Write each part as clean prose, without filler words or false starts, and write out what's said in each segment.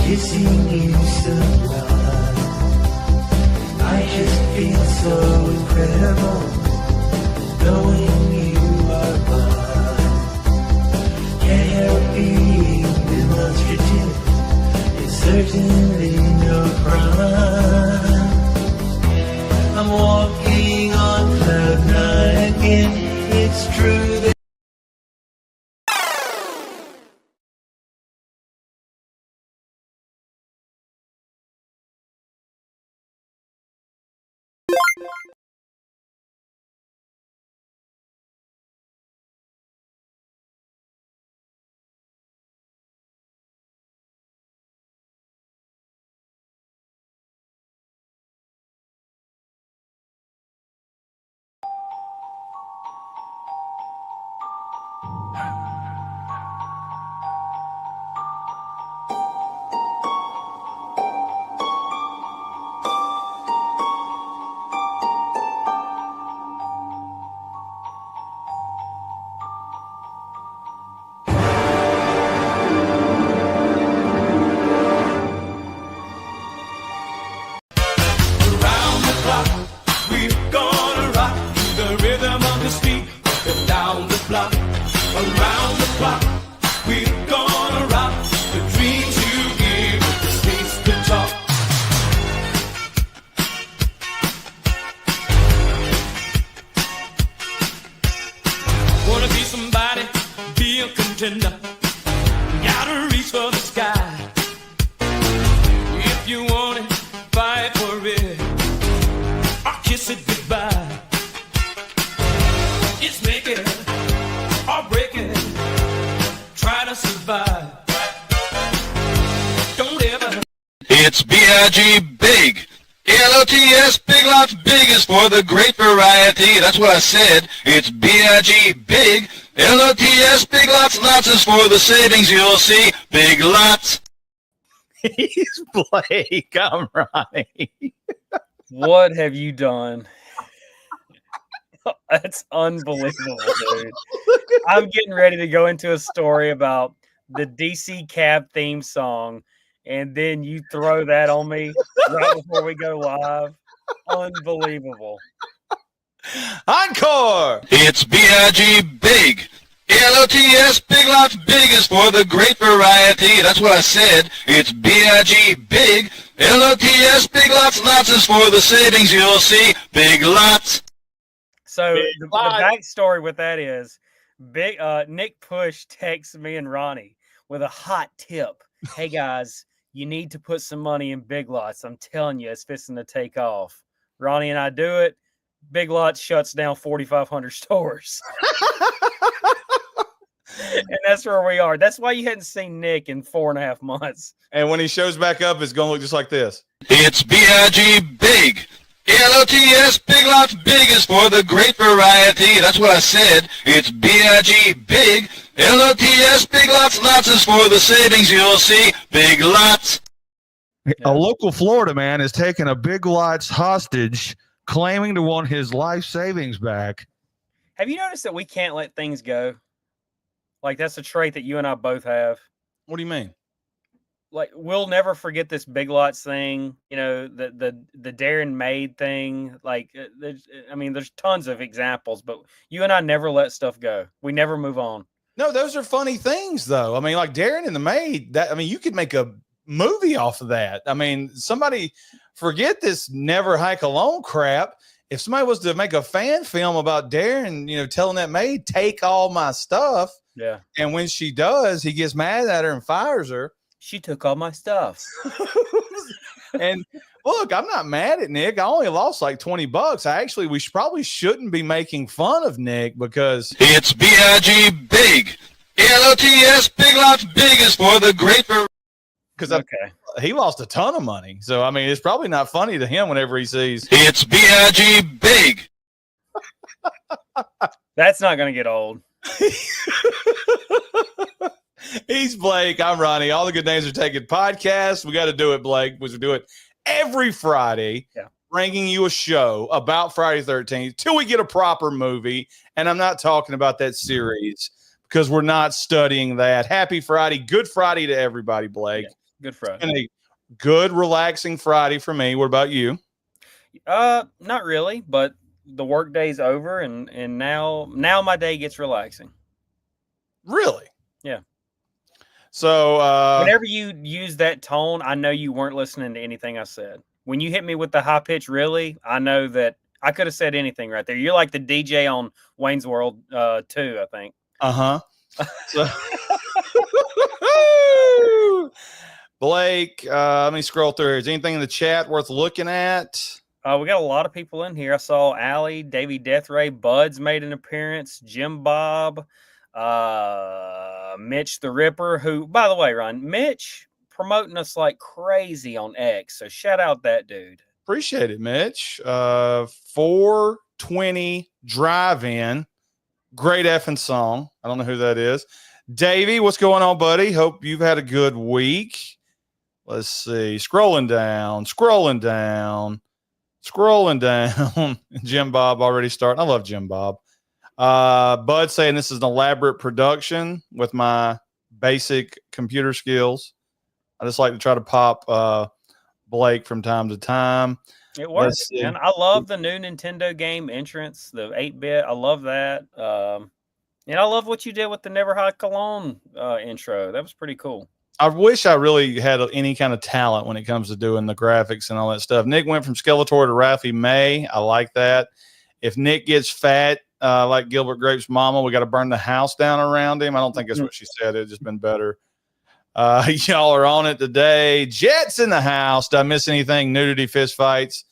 kissing you sublime. I just feel so incredible, knowing you are mine. Can't help being demonstrative, it's certainly no crime. I'm walking on cloud nine again, it's true that gotta reach for the sky. If you want it, fight for it, or kiss it goodbye. It's make it or break it, try to survive. Don't ever. It's B.I.G. Big. L-O-T-S, Big Lots, big is for the great variety. That's what I said. It's B.I.G. Big. L-O-T-S, Big Lots, lots is for the savings you'll see. Big Lots. He's Blake. I'm Ronnie. What have you done? That's unbelievable, dude. I'm getting ready to go into a story about the DC Cab theme song, and then you throw that on me right before we go live. Unbelievable. Encore. It's B.I.G. Big. L-O-T-S, Big Lots, big is for the great variety. That's what I said. It's B.I.G. Big. L-O-T-S, Big Lots, lots is for the savings you'll see. Big Lots. So the backstory with that is Nick Push texts me and Ronnie with a hot tip. Hey guys, you need to put some money in Big Lots. I'm telling you, it's fixing to take off. Ronnie and I do it. Big Lots shuts down 4,500 stores. And that's where we are. That's why you hadn't seen Nick in 4.5 months. And when he shows back up, it's going to look just like this. It's B.I.G. Big. L-O-T-S, Big Lots, big is for the great variety. That's what I said. It's B.I.G. Big. L-O-T-S, Big Lots, lots is for the savings you'll see. Big Lots. A local Florida man is taking a Big Lots hostage, claiming to want his life savings back. Have you noticed that we can't let things go? Like, that's a trait that you and I both have. What do you mean? Like, we'll never forget this Big Lots thing, you know, the Darren Maid thing. Like, there's tons of examples, but you and I never let stuff go. We never move on. No, those are funny things, though. I mean, like Darren and the Maid, you could make a movie off of that. I mean, somebody forget this never hike alone crap. If somebody was to make a fan film about Darren, telling that maid, take all my stuff. Yeah. And when she does, he gets mad at her and fires her. She took all my stuff. And look, I'm not mad at Nick. I only lost like $20. We probably shouldn't be making fun of Nick because it's B.I.G. Big. L-O-T-S, Big Lots, big is for the great because he lost a ton of money. So, I mean, it's probably not funny to him whenever he sees it's B.I.G. Big. That's not going to get old. He's Blake. I'm Ronnie. All the good names are taken podcasts. We got to do it, Blake. We do it every Friday, bringing you a show about Friday the 13th till we get a proper movie. And I'm not talking about that series because we're not studying that. Happy Friday. Good Friday to everybody, Blake. Good Friday. And a good, relaxing Friday for me. What about you? Not really, but the work day's over, and now my day gets relaxing. Really? Yeah. So whenever you use that tone, I know you weren't listening to anything I said. When you hit me with the high pitch, really, I know that I could have said anything right there. You're like the DJ on Wayne's World 2, I think. So, Blake, let me scroll through. Is anything in the chat worth looking at? We got a lot of people in here. I saw Allie, Davey Deathray, Buds made an appearance, Jim Bob, Mitch the Ripper, who, by the way, Ron, Mitch promoting us like crazy on X. So shout out that dude. Appreciate it, Mitch. 420 Drive-In. Great effing song. I don't know who that is. Davey, what's going on, buddy? Hope you've had a good week. Let's see. Scrolling down. Jim Bob already starting. I love Jim Bob. Bud saying this is an elaborate production with my basic computer skills. I just like to try to pop Blake from time to time. It works, man. I love the new Nintendo game entrance, the 8-bit. I love that. And I love what you did with the Never High Cologne intro. That was pretty cool. I wish I really had any kind of talent when it comes to doing the graphics and all that stuff. Nick went from Skeletor to Ralphie May. I like that. If Nick gets fat, like Gilbert Grape's mama, we got to burn the house down around him. I don't think that's what she said. It's just been better. Y'all are on it today. Jets in the house. Did I miss anything? Nudity, fist fights.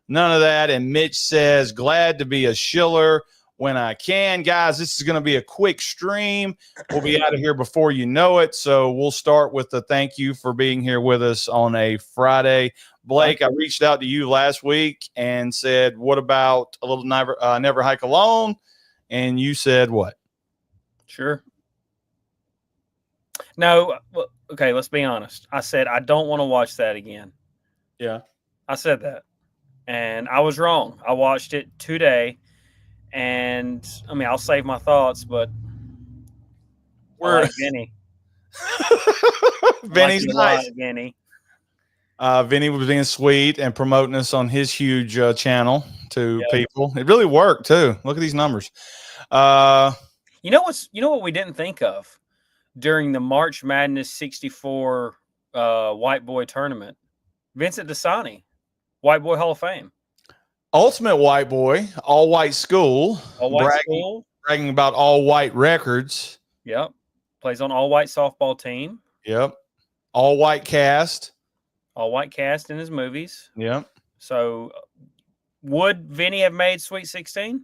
None of that. And Mitch says, glad to be a shiller when I can. Guys, this is going to be a quick stream. We'll be out of here before you know it. So we'll start with the thank you for being here with us on a Friday. Blake, I reached out to you last week and said, what about a little Never Hike Alone? And you said what? Sure. No, okay, let's be honest. I said, I don't want to watch that again. Yeah. I said that. And I was wrong. I watched it today. And, I mean, I'll save my thoughts, but we're like Vinny. Vinny's nice. Vinny. Vinny was being sweet and promoting us on his huge channel to people. It really worked, too. Look at these numbers. You know what we didn't think of during the March Madness 64 White Boy tournament? Vincent Dasani, White Boy Hall of Fame. Ultimate White Boy, all white school. All white school. Bragging about all white records. Yep. Plays on all white softball team. Yep. All white cast. All white cast in his movies. Yep. So would Vinny have made Sweet 16?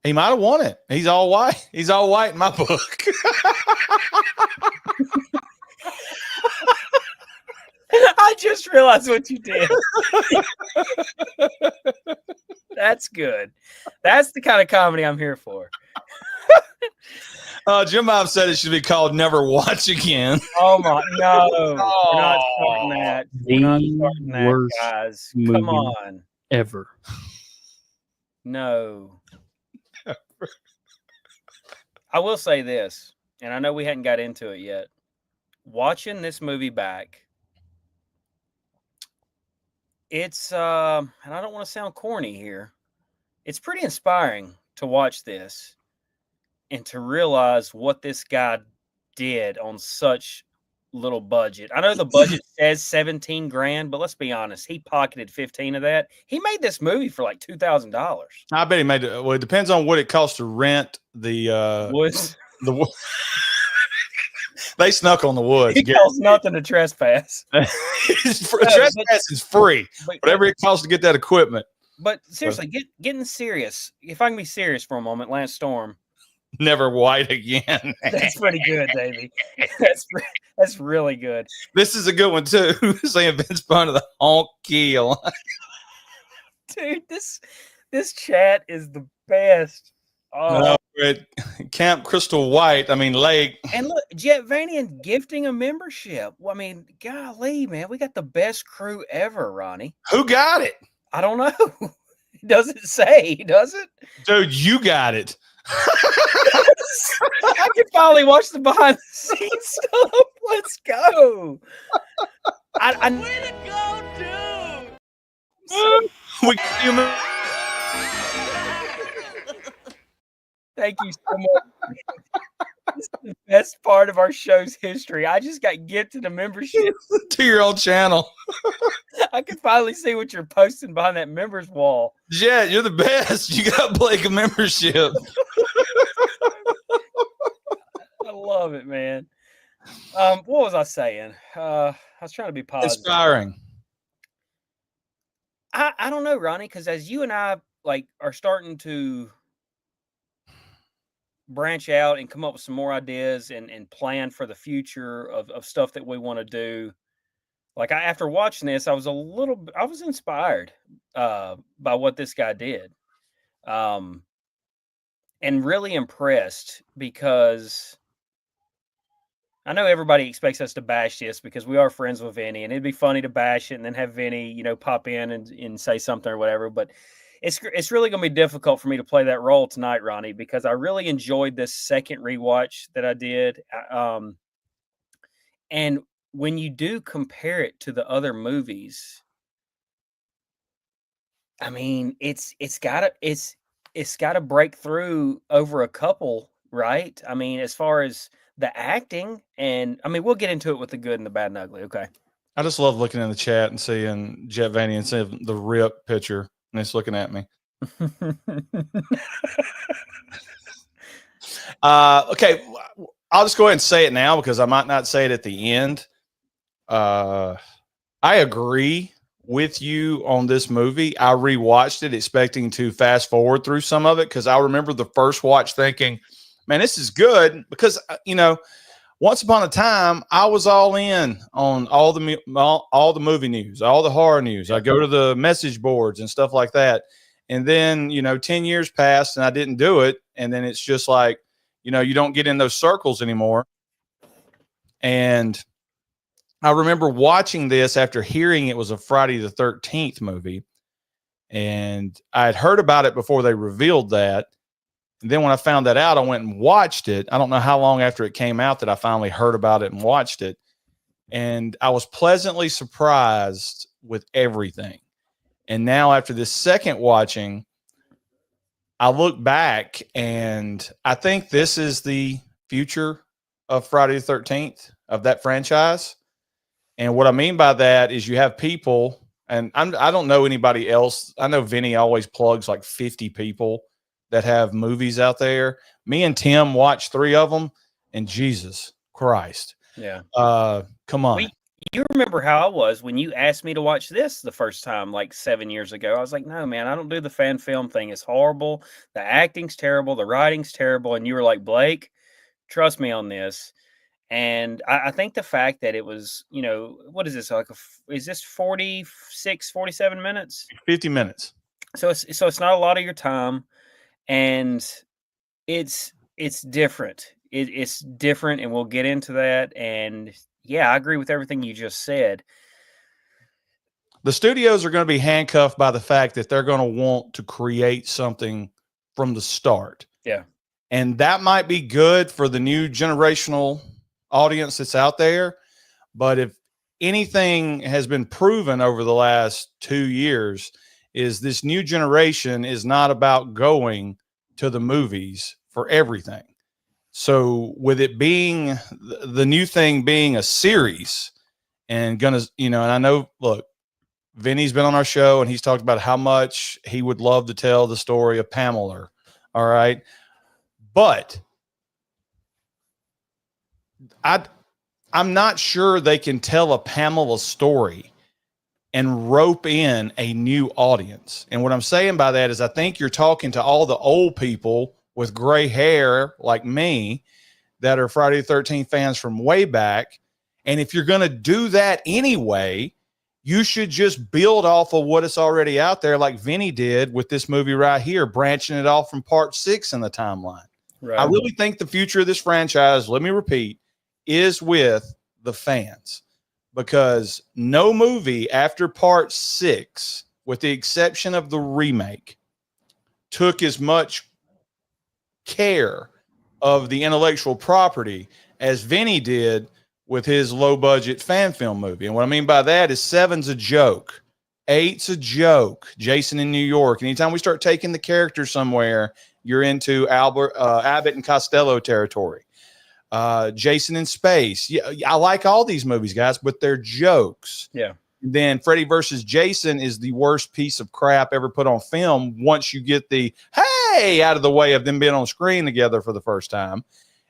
He might have won it. He's all white. He's all white in my book. I just realized what you did. That's good. That's the kind of comedy I'm here for. Jim Bob said it should be called Never Watch Again. Oh my no. We're not starting that. We're not starting that, guys. Come on. Ever. No. I will say this, and I know we hadn't got into it yet. Watching this movie back, it's and I don't want to sound corny here. It's pretty inspiring to watch this and to realize what this guy did on such little budget. I know the budget says 17 grand, but let's be honest, he pocketed 15 of that. He made this movie for like $2,000. I bet he made it. Well, it depends on what it costs to rent the Woods. They snuck on the woods. He calls nothing to trespass. Trespass is free. Whatever it costs to get that equipment. But seriously, getting serious. If I can be serious for a moment, Lance Storm. Never white again. That's pretty good, Davey. That's really good. This is a good one too. Saying Vince Vaughn of the honky. Dude, this chat is the best. Oh. At Camp Crystal White, Lake. And look, Jet Vanian gifting a membership. Well, golly, man, we got the best crew ever, Ronnie. Who got it? I don't know. It doesn't say, does it? Dude, you got it. I can finally watch the behind the scenes stuff. Let's go. Way to go, dude. Thank you so much. This is the best part of our show's history. I just got gifted a membership to your old channel. I can finally see what you're posting behind that members wall. Jet, you're the best. You got Blake a membership. I love it, man. What was I saying? I was trying to be positive. Inspiring. I don't know, Ronnie, because as you and I are starting to branch out and come up with some more ideas and plan for the future of stuff that we want to do. After watching this, I was inspired by what this guy did. And really impressed because I know everybody expects us to bash this because we are friends with Vinny, and it'd be funny to bash it and then have Vinny, pop in and say something or whatever. But it's really going to be difficult for me to play that role tonight, Ronnie, because I really enjoyed this second rewatch that I did. And when you do compare it to the other movies, I mean, it's got to break through over a couple, right? I mean, as far as the acting, and I mean, we'll get into it with the good and the bad and ugly. Okay. I just love looking in the chat and seeing Jet Vanny and seeing the rip picture. And it's looking at me. Okay, I'll just go ahead and say it now because I might not say it at the end. I agree with you on this movie. I rewatched it expecting to fast forward through some of it because I remember the first watch thinking, man, this is good because, once upon a time, I was all in on all the movie news, all the horror news. I go to the message boards and stuff like that. And then, 10 years passed and I didn't do it. And then it's just like, you don't get in those circles anymore. And I remember watching this after hearing it was a Friday the 13th movie. And I had heard about it before they revealed that. And then when I found that out, I went and watched it. I don't know how long after it came out that I finally heard about it and watched it. And I was pleasantly surprised with everything. And now after this second watching, I look back and I think this is the future of Friday the 13th, of that franchise. And what I mean by that is you have people, and I don't know anybody else. I know Vinny always plugs like 50 people that have movies out there. Me and Tim watched 3 of them, and Jesus Christ. Yeah. Come on. You remember how I was when you asked me to watch this the first time, like 7 years ago. I was like, no, man, I don't do the fan film thing. It's horrible. The acting's terrible. The writing's terrible. And you were like, Blake, trust me on this. And I think the fact that it was, what is this? Is this 46, 47 minutes? 50 minutes. So it's not a lot of your time. And it's different. It's different, and we'll get into that. And yeah, I agree with everything you just said. The studios are going to be handcuffed by the fact that they're going to want to create something from the start. Yeah. And that might be good for the new generational audience that's out there. But if anything has been proven over the last 2 years, is this new generation is not about going to the movies for everything. So with it being the new thing being a series and and I know, look, Vinny's been on our show and he's talked about how much he would love to tell the story of Pamela. All right. But I'm not sure they can tell a Pamela story and rope in a new audience. And what I'm saying by that is I think you're talking to all the old people with gray hair like me that are Friday the 13th fans from way back. And if you're going to do that anyway, you should just build off of what is already out there like Vinny did with this movie right here, branching it off from part 6 in the timeline. Right. I really think the future of this franchise, let me repeat, is with the fans. Because no movie after part 6, with the exception of the remake, took as much care of the intellectual property as Vinny did with his low budget fan film movie. And what I mean by that is 7's a joke. 8's a joke. Jason in New York. Anytime we start taking the character somewhere, you're into Abbott and Costello territory. Jason in Space. Yeah, I like all these movies, guys, but they're jokes. Yeah. Then Freddy versus Jason is the worst piece of crap ever put on film once you get the hey out of the way of them being on screen together for the first time.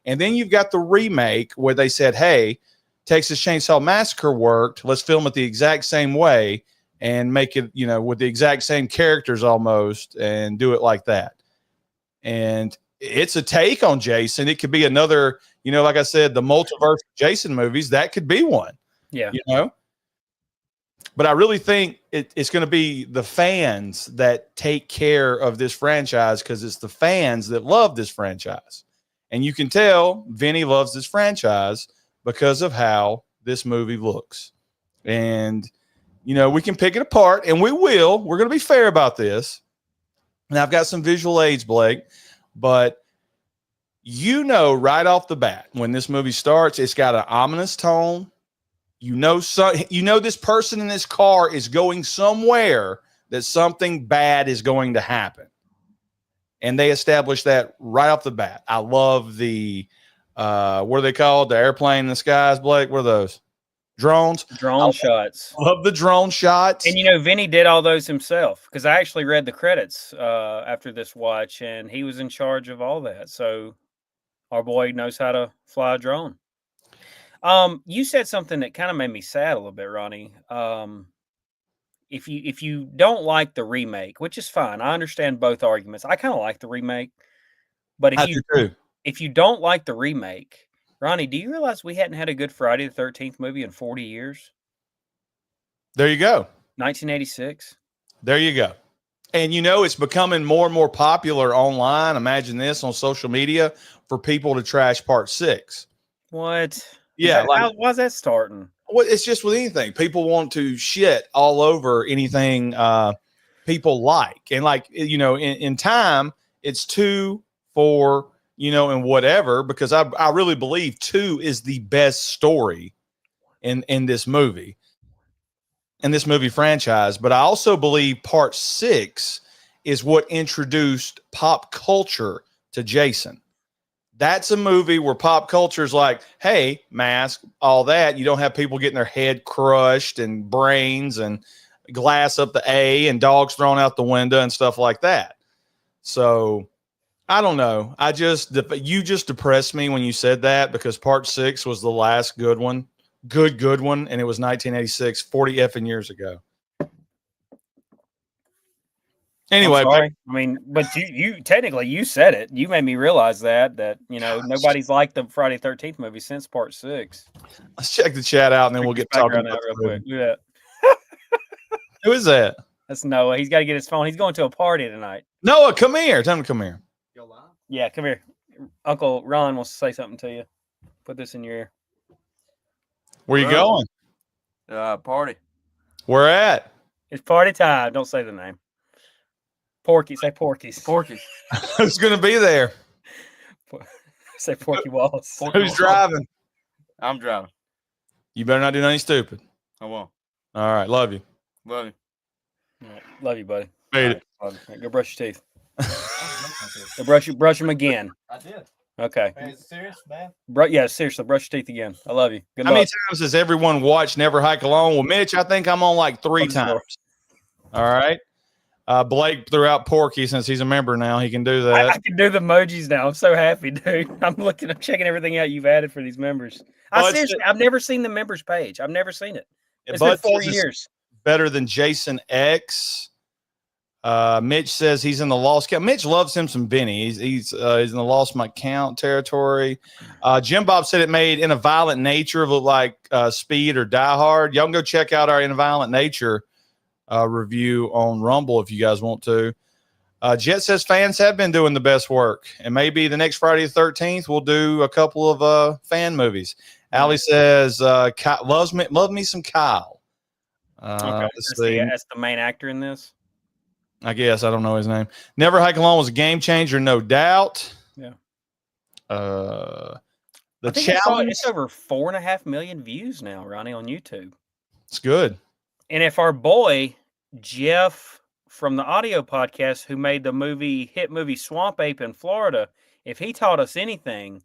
And then you've got the remake where they said, hey, Texas Chainsaw Massacre worked. Let's film it the exact same way and make it, you know, with the exact same characters almost and do it like that. And it's a take on Jason. It could be another, you know, like I said, the multiverse of Jason movies, that could be one. Yeah. You know? But I really think it's going to be the fans that take care of this franchise because it's the fans that love this franchise. And you can tell Vinny loves this franchise because of how this movie looks. And, you know, we can pick it apart, and we will. We're going to be fair about this. And I've got some visual aids, Blake, but you know right off the bat when this movie starts, it's got an ominous tone. You know this person in this car is going somewhere that something bad is going to happen. And they establish that right off the bat. I love the what are they called? The airplane in the skies, Blake? What are those? Drones? Drone shots. Love the drone shots. And, you know, Vinny did all those himself because I actually read the credits after this watch, and he was in charge of all that. So our boy knows how to fly a drone. You said something that kind of made me sad a little bit, Ronnie. If you don't like the remake, which is fine, I understand both arguments. I kind of like the remake, but if you don't like the remake, Ronnie, do you realize we hadn't had a good Friday the 13th movie in 40 years? There you go. 1986. There you go. And, you know, it's becoming more and more popular online. Imagine this on social media for people to trash Part 6. What? Yeah. Why's that starting? Well, it's just with anything. People want to shit all over anything people like. And, like, you know, in time, it's 2, 4, you know, and whatever, because I really believe 2 is the best story in this movie. In this movie franchise, but I also believe Part 6 is what introduced pop culture to Jason. That's a movie where pop culture is like, hey, mask, all that. You don't have people getting their head crushed and brains and glass up the A and dogs thrown out the window and stuff like that. So I don't know. You just depressed me when you said that because Part 6 was the last good one. Good one, and it was 1986, 40 effing years ago. Anyway, I mean, but you technically you said it. You made me realize that you know nobody's liked the Friday 13th movie since Part 6. Let's check the chat out, and then we'll get talking about real quick. Yeah. Who is that? That's Noah. He's got to get his phone. He's going to a party tonight. Noah, come here. Tell him to come here. Yeah, come here. Uncle Ron wants to say something to you. Put this in your ear. Where you going? Party. Where at? It's party time. Don't say the name. Porky. Say Porky's. Porky. Who's going to be there? Say Porky Wallace. Who's driving? I'm driving. You better not do nothing stupid. I won't. All right. Love you. Love you. Right. Love you, buddy. Beat it. Right, go brush your teeth. Go brush them again. I did. Okay. Hey, is it serious, man? Yeah, seriously, brush your teeth again. I love you. Good How luck. many times has everyone watched Never Hike Alone? Well, Mitch, I think I'm on like 3 times. All right. Blake threw out Porky since he's a member now. He can do that. I can do the emojis now. I'm so happy, dude. I'm checking everything out you've added for these members. I've never seen the members page. I've never seen it. It's been 4 years. Better than Jason X. Mitch says he's in the lost count. Mitch loves him some Benny. He's in the lost my count territory. Jim Bob said it made In a Violent Nature look like Speed or Die Hard. Y'all can go check out our In a Violent Nature review on Rumble if you guys want to. Jet says fans have been doing the best work, and maybe the next Friday the 13th we'll do a couple of fan movies. Allie says love me some Kyle. Okay. That's the main actor in this. I guess I don't know his name. Never Hike Alone was a game changer, no doubt. Yeah. The I think it's challenge. it's over 4.5 million views now, Ronnie, on YouTube. It's good. And if our boy Jeff from the audio podcast, who made the hit movie Swamp Ape in Florida, if he taught us anything,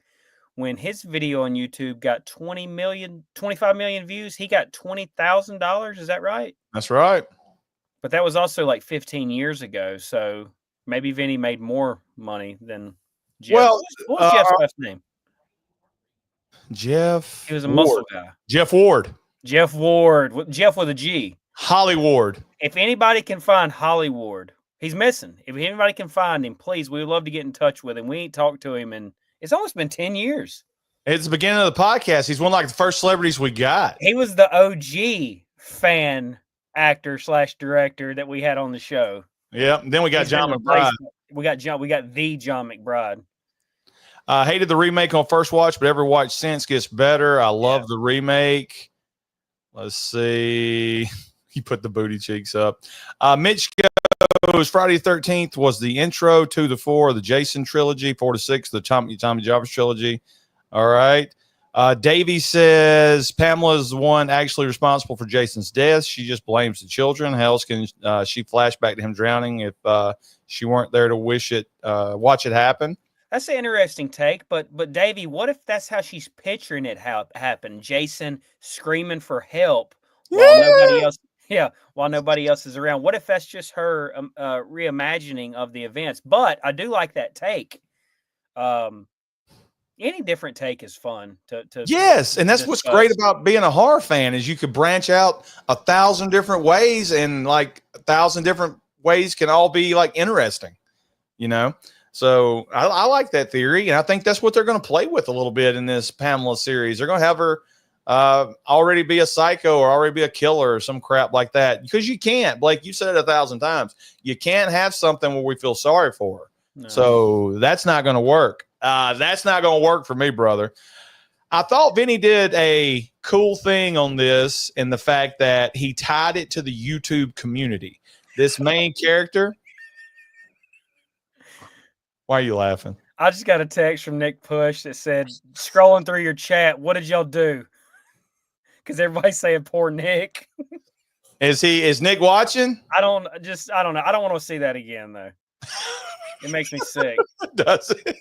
when his video on YouTube got 25 million views, he got $20,000. Is that right? That's right. But that was also like 15 years ago. So maybe Vinny made more money than Jeff. Well, what was Jeff's last name? Jeff. He was a muscle guy. Jeff Ward. Jeff Ward. Jeff with a G. Holly Ward. If anybody can find Holly Ward, he's missing. If anybody can find him, please, we would love to get in touch with him. We ain't talked to him, and it's almost been 10 years. It's the beginning of the podcast. He's one of like the first celebrities we got. He was the OG fan actor / director that we had on the show. Yeah. Then we got John McBride. We got the John McBride. Hated the remake on first watch, but every watch since gets better. I love the remake. Let's see. He put the booty cheeks up. Mitch goes, Friday the 13th was the intro to the 4 of the Jason trilogy, 4 to 6, the Tommy Jarvis trilogy. All right. Davey says Pamela's the one actually responsible for Jason's death. She just blames the children. How else can she flash back to him drowning if she weren't there to watch it happen? That's an interesting take, but Davey, what if that's how she's picturing it happen? Jason screaming for help while nobody else is around. What if that's just her reimagining of the events? But I do like that take. Any different take is fun to yes, and that's what's great about being a horror fan is you could branch out 1,000 different ways, and like 1,000 different ways can all be like interesting, you know. So I like that theory, and I think that's what they're going to play with a little bit in this Pamela series. They're going to have her already be a psycho or already be a killer or some crap like that, because you can't, Blake, you said it 1,000 times, you can't have something where we feel sorry for her. No. So that's not going to work. That's not going to work for me, brother. I thought Vinny did a cool thing on this in the fact that he tied it to the YouTube community. This main character. Why are you laughing? I just got a text from Nick Push that said, scrolling through your chat, what did y'all do? Because everybody's saying poor Nick. Is Nick watching? I don't know. I don't want to see that again, though. It makes me sick. Does it?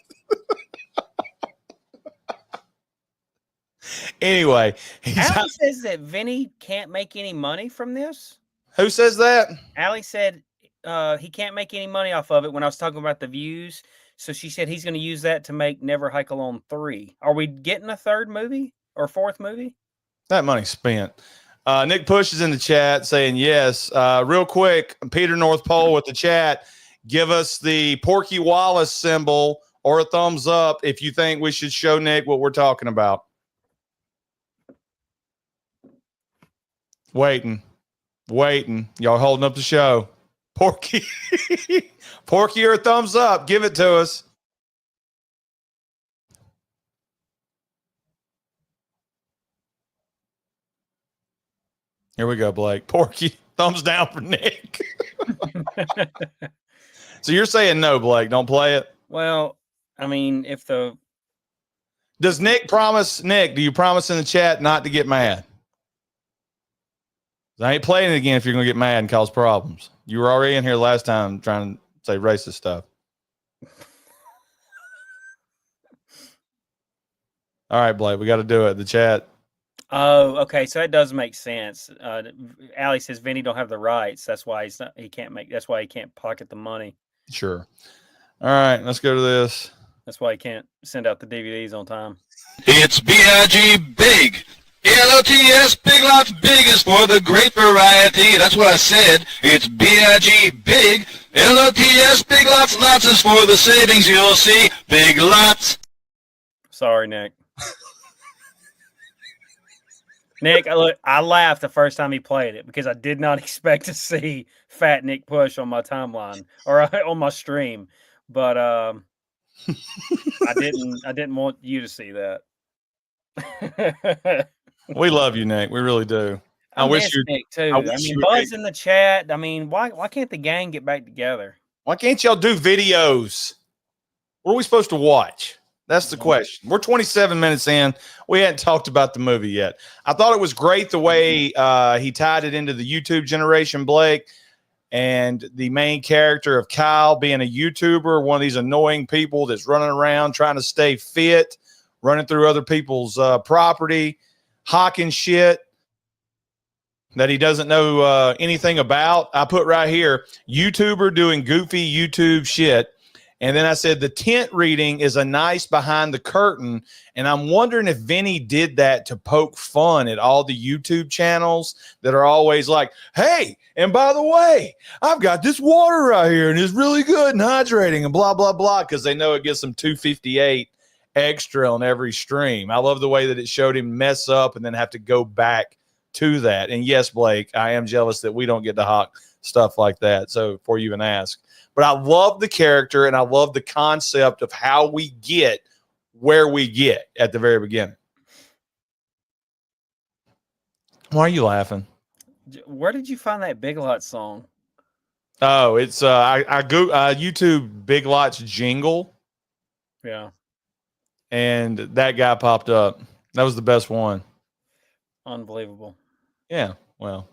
Anyway, Allie says that Vinny can't make any money from this. Who says that? Allie said he can't make any money off of it when I was talking about the views. So she said he's going to use that to make Never Hike Alone 3. Are we getting a third movie or fourth movie? That money's spent. Nick Push is in the chat saying yes. Real quick, Peter North Pole with the chat. Give us the Porky Wallace symbol or a thumbs up if you think we should show Nick what we're talking about. Waiting. Y'all holding up the show. Porky. Porky or a thumbs up. Give it to us. Here we go, Blake. Porky. Thumbs down for Nick. So you're saying no, Blake. Don't play it? Well, I mean, Does Nick promise, Nick, do you promise in the chat not to get mad? I ain't playing it again if you're going to get mad and cause problems. You were already in here last time trying to say racist stuff. All right, Blake, we got to do it. The chat. Oh, okay. So that does make sense. Allie says Vinny don't have the rights. That's why that's why he can't pocket the money. Sure. All right, let's go to this. That's why he can't send out the DVDs on time. It's BIG Big. LOTS Big Lots Big is for the great variety. That's what I said. It's BIG Big. LOTS Big Lots Lots is for the savings you'll see. Big Lots. Sorry, Nick. Nick, I laughed the first time he played it because I did not expect to see Fat Nick Push on my timeline or on my stream. But I didn't want you to see that. We love you, Nick. We really do. I wish you Nick too. I mean, Buzz in the chat. I mean, why can't the gang get back together? Why can't y'all do videos? What are we supposed to watch? That's the question. We're 27 minutes in. We hadn't talked about the movie yet. I thought it was great the way he tied it into the YouTube generation, Blake, and the main character of Kyle being a YouTuber, one of these annoying people that's running around trying to stay fit, running through other people's property, hawking shit that he doesn't know anything about. I put right here, YouTuber doing goofy YouTube shit. And then I said the tent reading is a nice behind the curtain. And I'm wondering if Vinny did that to poke fun at all the YouTube channels that are always like, hey, and by the way, I've got this water right here and it's really good and hydrating and blah, blah, blah, because they know it gets them 258 extra on every stream. I love the way that it showed him mess up and then have to go back to that. And yes, Blake, I am jealous that we don't get to hawk stuff like that. So before you even ask. But I love the character and I love the concept of how we get where we get at the very beginning. Why are you laughing? Where did you find that Big Lots song? Oh, it's I go YouTube Big Lots jingle. Yeah. And that guy popped up. That was the best one. Unbelievable. Yeah. Well,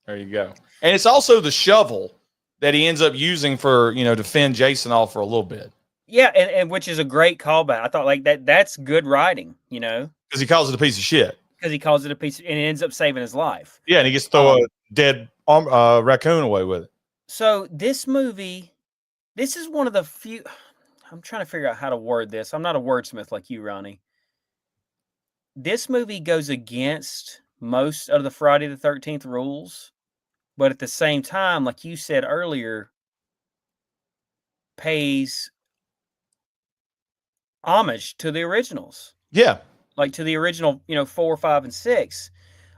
there you go. And it's also the shovel that he ends up using for, to fend Jason off for a little bit. Yeah, and which is a great callback. I thought like that's good writing, because he calls it a piece of shit. Because he calls it a piece, and it ends up saving his life. Yeah, and he gets to throw a dead raccoon away with it. So this movie, this is one of the few. I'm trying to figure out how to word this. I'm not a wordsmith like you, Ronnie. This movie goes against most of the Friday the 13th rules. But at the same time, like you said earlier, pays homage to the originals. Yeah. Like to the original, 4, 5, and 6.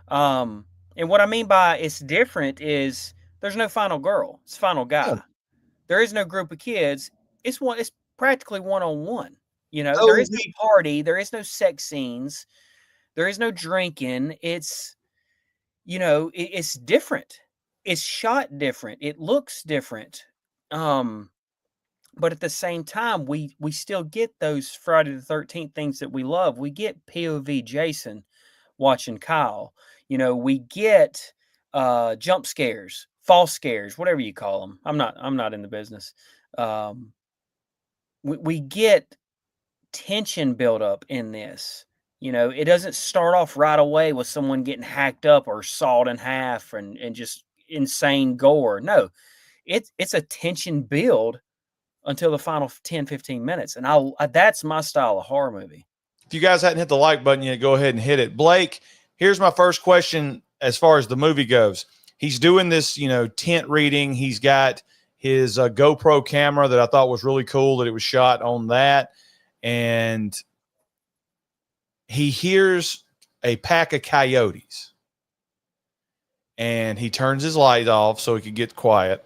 And what I mean by it's different is there's no final girl. It's final guy. Yeah. There is no group of kids. It's practically one-on-one. There is no party. There is no sex scenes. There is no drinking. It's, it's different. It's shot different. It looks different. But at the same time, we still get those Friday the 13th things that we love. We get POV Jason watching Kyle. We get jump scares, false scares, whatever you call them. I'm not in the business. We get tension build up in this. It doesn't start off right away with someone getting hacked up or sawed in half and just insane gore. No, it's a tension build until the final 10-15 minutes, and that's my style of horror movie. If you guys hadn't hit the like button yet, go ahead and hit it. Blake, here's my first question as far as the movie goes. He's doing this tent reading. He's got his GoPro camera that I thought was really cool that it was shot on that, and he hears a pack of coyotes. And he turns his light off so he could get quiet.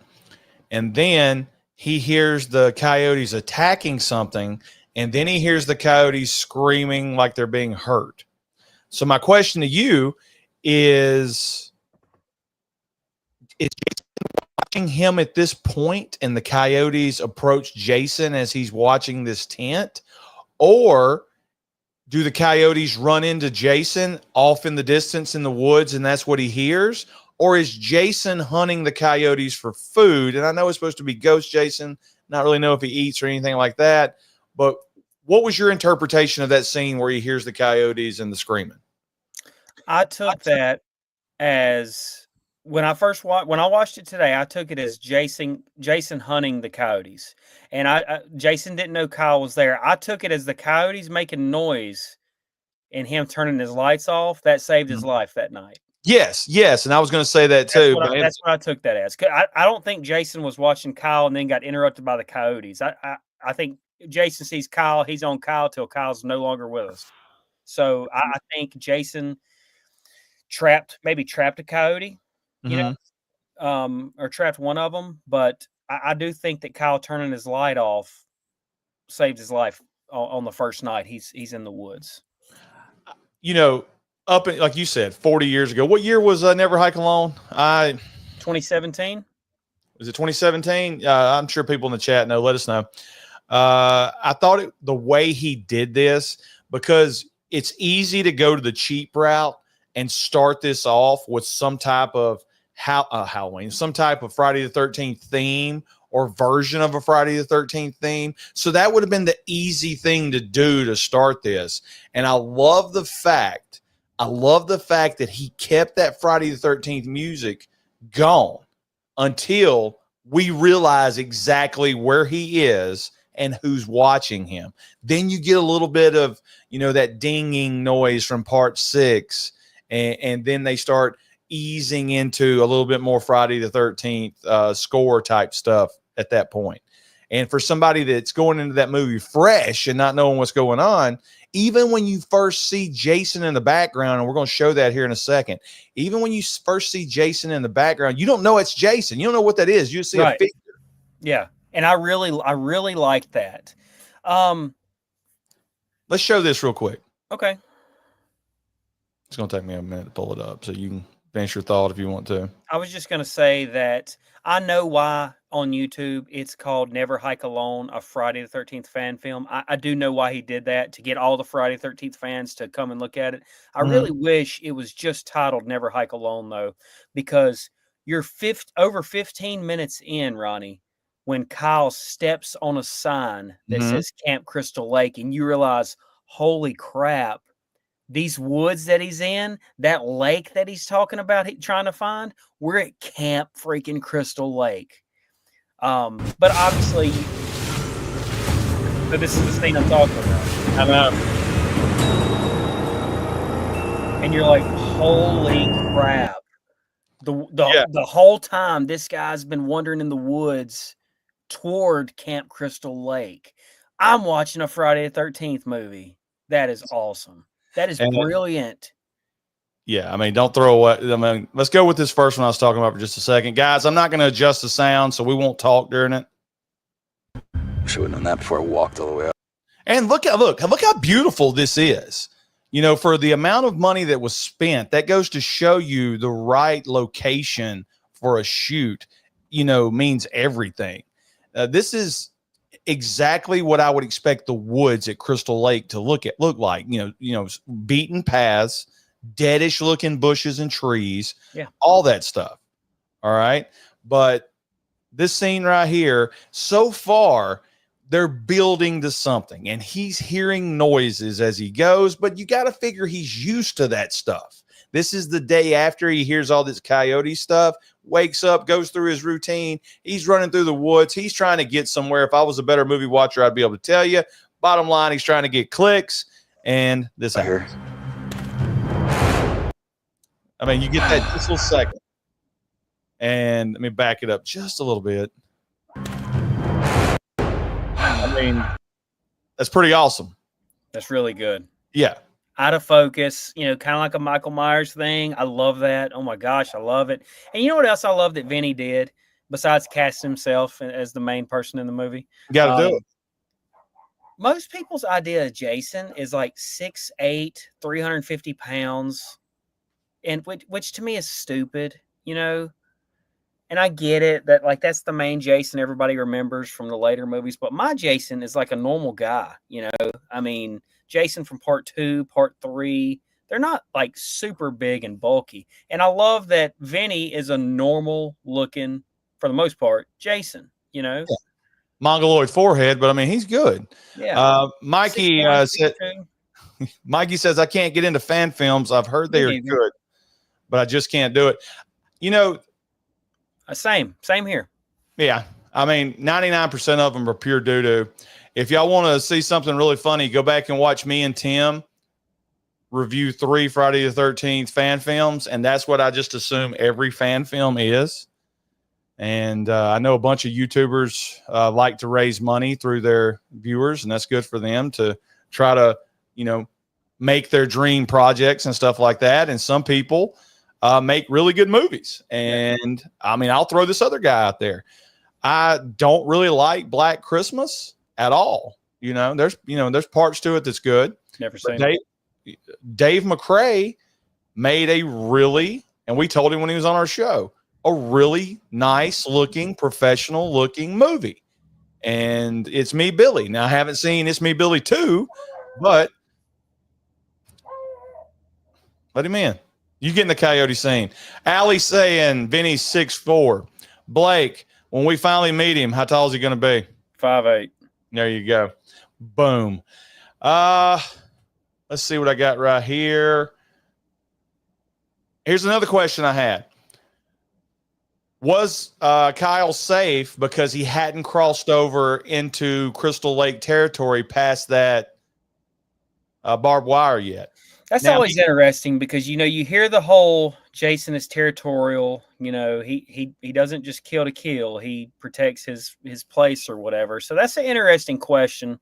And then he hears the coyotes attacking something. And then he hears the coyotes screaming like they're being hurt. So my question to you is Jason watching him at this point and the coyotes approach Jason as he's watching this tent? Or do the coyotes run into Jason off in the distance in the woods and that's what he hears? Or is Jason hunting the coyotes for food? And I know it's supposed to be Ghost Jason. Not really know if he eats or anything like that. But what was your interpretation of that scene where he hears the coyotes and the screaming? I took that as when I watched it today, I took it as Jason hunting the coyotes. And Jason didn't know Kyle was there. I took it as the coyotes making noise and him turning his lights off. That saved his life that night. Yes. And I was going to say that too. That's what I took that as. I don't think Jason was watching Kyle and then got interrupted by the coyotes. I think Jason sees Kyle. He's on Kyle till Kyle's no longer with us. So I think Jason trapped a coyote, or trapped one of them. But I do think that Kyle turning his light off saved his life on the first night. He's in the woods. Up in, like you said, 40 years ago. What year was Never Hike Alone? 2017. Was it 2017? I'm sure people in the chat know. Let us know. I thought the way he did this, because it's easy to go to the cheap route and start this off with some type of Halloween, some type of Friday the 13th theme or version of a Friday the 13th theme. So that would have been the easy thing to do to start this. And I love the fact that he kept that Friday the 13th music gone until we realize exactly where he is and who's watching him. Then you get a little bit of, that dinging noise from part 6. And then they start easing into a little bit more Friday the 13th score type stuff at that point. And for somebody that's going into that movie fresh and not knowing what's going on, even when you first see Jason in the background, and we're going to show that here in a second, even when you first see Jason in the background, you don't know it's Jason. You don't know what that is. You see a figure. Yeah. And I really like that. Let's show this real quick. Okay. It's going to take me a minute to pull it up so you can finish your thought if you want to. I was just going to say that I know why on YouTube it's called Never Hike Alone, a Friday the 13th fan film. I do know why he did that, to get all the Friday the 13th fans to come and look at it. I really wish it was just titled Never Hike Alone, though, because you're over 15 minutes in, Ronnie, when Kyle steps on a sign that says Camp Crystal Lake, and you realize, holy crap, these woods that he's in, that lake that he's talking about trying to find, we're at Camp freaking Crystal Lake. But obviously, so this is the scene I'm talking about. I know. And you're like, holy crap. The whole time this guy's been wandering in the woods toward Camp Crystal Lake. I'm watching a Friday the 13th movie. That is awesome. That is brilliant. Yeah, I mean, don't throw away. I mean, let's go with this first one I was talking about for just a second. Guys, I'm not going to adjust the sound, so we won't talk during it. Should have done that before I walked all the way up. And look how beautiful this is. For the amount of money that was spent, that goes to show you the right location for a shoot, means everything. This is exactly what I would expect the woods at Crystal Lake to look like. Beaten paths, deadish looking bushes and trees, all that stuff. All right. But this scene right here, so far, they're building to something, and he's hearing noises as he goes, but you got to figure he's used to that stuff. This is the day after he hears all this coyote stuff, wakes up, goes through his routine. He's running through the woods. He's trying to get somewhere. If I was a better movie watcher, I'd be able to tell you. Bottom line, he's trying to get clicks, and this happens. I mean, you get that just a little second. And let me back it up just a little bit. I mean, that's pretty awesome. That's really good. Yeah. Out of focus, kind of like a Michael Myers thing. I love that. Oh my gosh, I love it. And you know what else I love that Vinny did besides cast himself as the main person in the movie? You got to do it. Most people's idea of Jason is like 6'8", 350 pounds, and which to me is stupid, And I get it that that's the main Jason everybody remembers from the later movies, but my Jason is like a normal guy, I mean, Jason from part 2, part 3, they're not like super big and bulky. And I love that Vinny is a normal looking, for the most part, Jason, Yeah. Mongoloid forehead, but I mean, he's good. Yeah. Mikey Mikey says, I can't get into fan films. I've heard they are good, but I just can't do it. Same here. Yeah. I mean, 99% of them are pure doo-doo. If y'all want to see something really funny, go back and watch me and Tim review 3 Friday the 13th fan films. And that's what I just assume every fan film is. And I know a bunch of YouTubers like to raise money through their viewers, and that's good for them to try to, make their dream projects and stuff like that. And some people make really good movies. And I mean, I'll throw this other guy out there. I don't really like Black Christmas at all. There's parts to it that's good. Never seen it. Dave McRae made and we told him when he was on our show, a really nice looking, professional looking movie. and It's Me, Billy. Now, I haven't seen It's Me, Billy 2, but let him in. You get in the coyote scene. Allie saying Vinny's 6'4". Blake, when we finally meet him, how tall is he going to be? 5'8". There you go. Boom. Let's see what I got right here. Here's another question I had. Was Kyle safe because he hadn't crossed over into Crystal Lake territory past that barbed wire yet? That's Now, always interesting because, you hear the whole Jason is territorial. He doesn't just kill to kill. He protects his place or whatever. So that's an interesting question.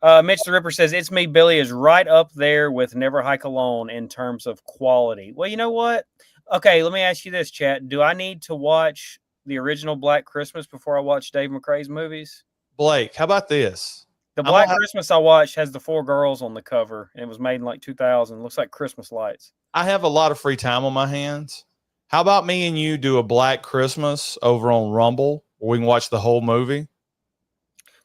Mitch the Ripper says, It's Me, Billy is right up there with Never Hike Alone in terms of quality. Well, you know what? Okay, let me ask you this, chat. Do I need to watch the original Black Christmas before I watch Dave McRae's movies? Blake, how about this? The Black Christmas I watched has the 4 girls on the cover, and it was made in like 2000. It looks like Christmas lights. I have a lot of free time on my hands. How about me and you do a Black Christmas over on Rumble where we can watch the whole movie?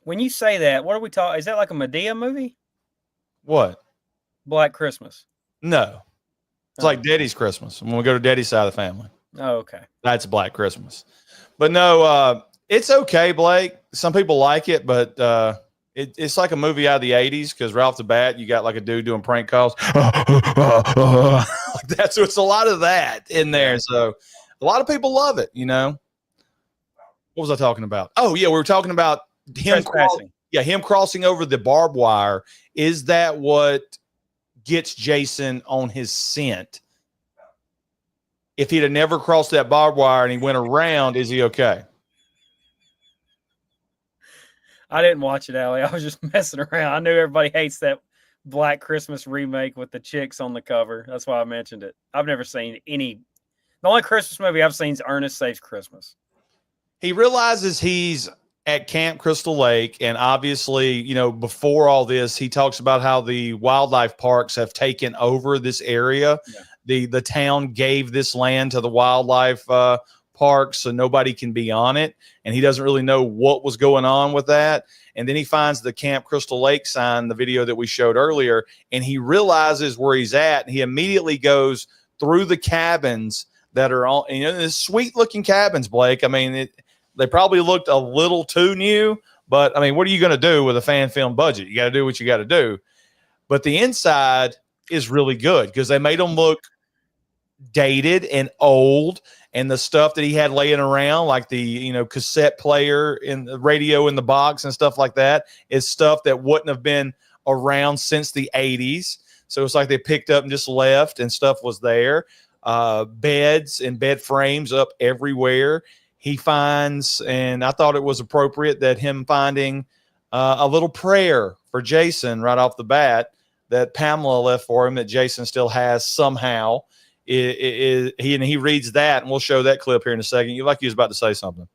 When you say that, what are we talking? Is that like a Medea movie? What? Black Christmas. No. It's like Daddy's Christmas when we go to Daddy's side of the family. Oh, okay. That's Black Christmas. But no, it's okay, Blake. Some people like it, but it's like a movie out of the 80s because right off the bat, you got like a dude doing prank calls. Like that. So it's a lot of that in there. So a lot of people love it, What was I talking about? Oh, yeah, we were talking about him crossing over the barbed wire. Is that what gets Jason on his scent? If he'd have never crossed that barbed wire and he went around, is he okay? I didn't watch it, Allie. I was just messing around. I knew everybody hates that Black Christmas remake with the chicks on the cover. That's why I mentioned it. I've never seen any. The only Christmas movie I've seen is Ernest Saves Christmas. He realizes he's at Camp Crystal Lake, and obviously, before all this, he talks about how the wildlife parks have taken over this area. Yeah. The town gave this land to the wildlife park, so nobody can be on it, and he doesn't really know what was going on with that. And then he finds the Camp Crystal Lake sign, the video that we showed earlier, and he realizes where he's at, and he immediately goes through the cabins that are on, this sweet looking cabins, Blake. I mean, they probably looked a little too new, but I mean, what are you going to do with a fan film budget? You got to do what you got to do. But the inside is really good because they made them look dated and old, and the stuff that he had laying around, like the cassette player and the radio in the box and stuff like that, is stuff that wouldn't have been around since the 80s. So it's like they picked up and just left, and stuff was there. Beds and bed frames up everywhere. He finds, and I thought it was appropriate that him finding a little prayer for Jason right off the bat that Pamela left for him that Jason still has somehow. He reads that, and we'll show that clip here in a second. You was about to say something.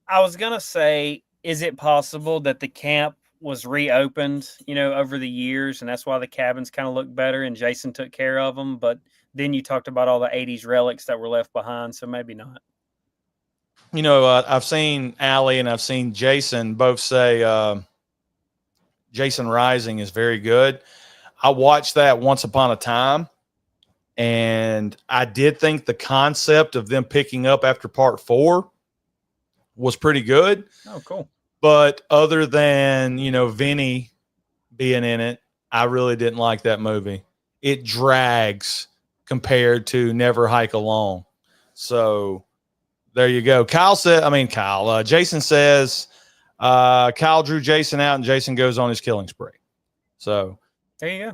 I was going to say, is it possible that the camp was reopened, over the years, and that's why the cabins kind of look better and Jason took care of them? But then you talked about all the 80s relics that were left behind, so maybe not. I've seen Allie and I've seen Jason both say Jason Rising is very good. I watched that once upon a time, and I did think the concept of them picking up after part 4 was pretty good. Oh, cool. But other than, Vinny being in it, I really didn't like that movie. It drags compared to Never Hike Alone. So there you go. Jason says Kyle drew Jason out and Jason goes on his killing spree. So there you go.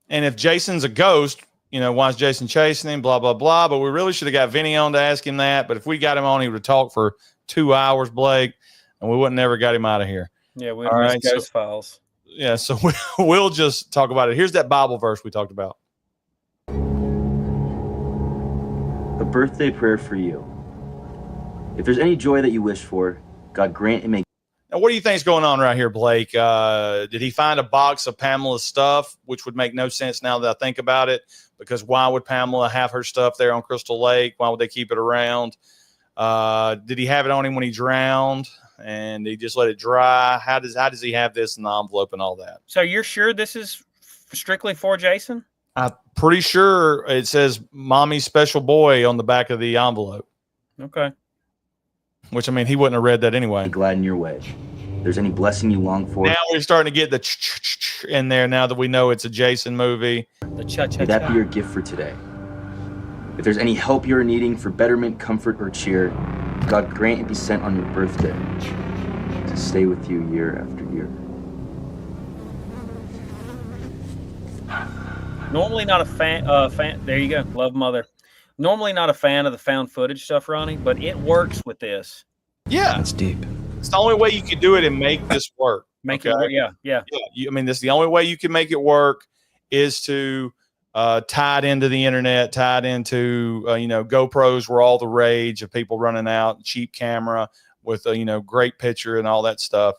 And if Jason's a ghost, why is Jason chasing him? Blah, blah, blah. But we really should have got Vinny on to ask him that. But if we got him on, he would have talked for 2 hours, Blake, and we wouldn't never got him out of here. Yeah, we would have Ghost Files. Yeah, so we'll just talk about it. Here's that Bible verse we talked about. A birthday prayer for you. If there's any joy that you wish for, God grant and make. Now, what do you think is going on right here, Blake? Did he find a box of Pamela's stuff, which would make no sense now that I think about it? Because why would Pamela have her stuff there on Crystal Lake? Why would they keep it around? Did he have it on him when he drowned? and he just let it dry. How does he have this in the envelope and all that? So you're sure this is strictly for Jason? I'm pretty sure it says "Mommy's Special Boy" on the back of the envelope. Okay. Which, I mean, he wouldn't have read that anyway. Be glad in your way. If there's any blessing you long for, Now we're starting to get the in there now that we know it's a Jason movie. The cha-cha-cha. may that be your gift for today. If there's any help you're needing for betterment, comfort, or cheer, God grant it be sent on your birthday to stay with you year after year. Normally not a fan. There you go. Love Mother. Normally not a fan of the found footage stuff, Ronnie, but it works with this. Yeah, That's deep. it's the only way you could do it and make this work. Make Okay. it work. Yeah. I mean, this the only way you can make it work is to tie it into the internet, tie it into GoPros were all the rage of people running out, cheap camera with a great picture and all that stuff.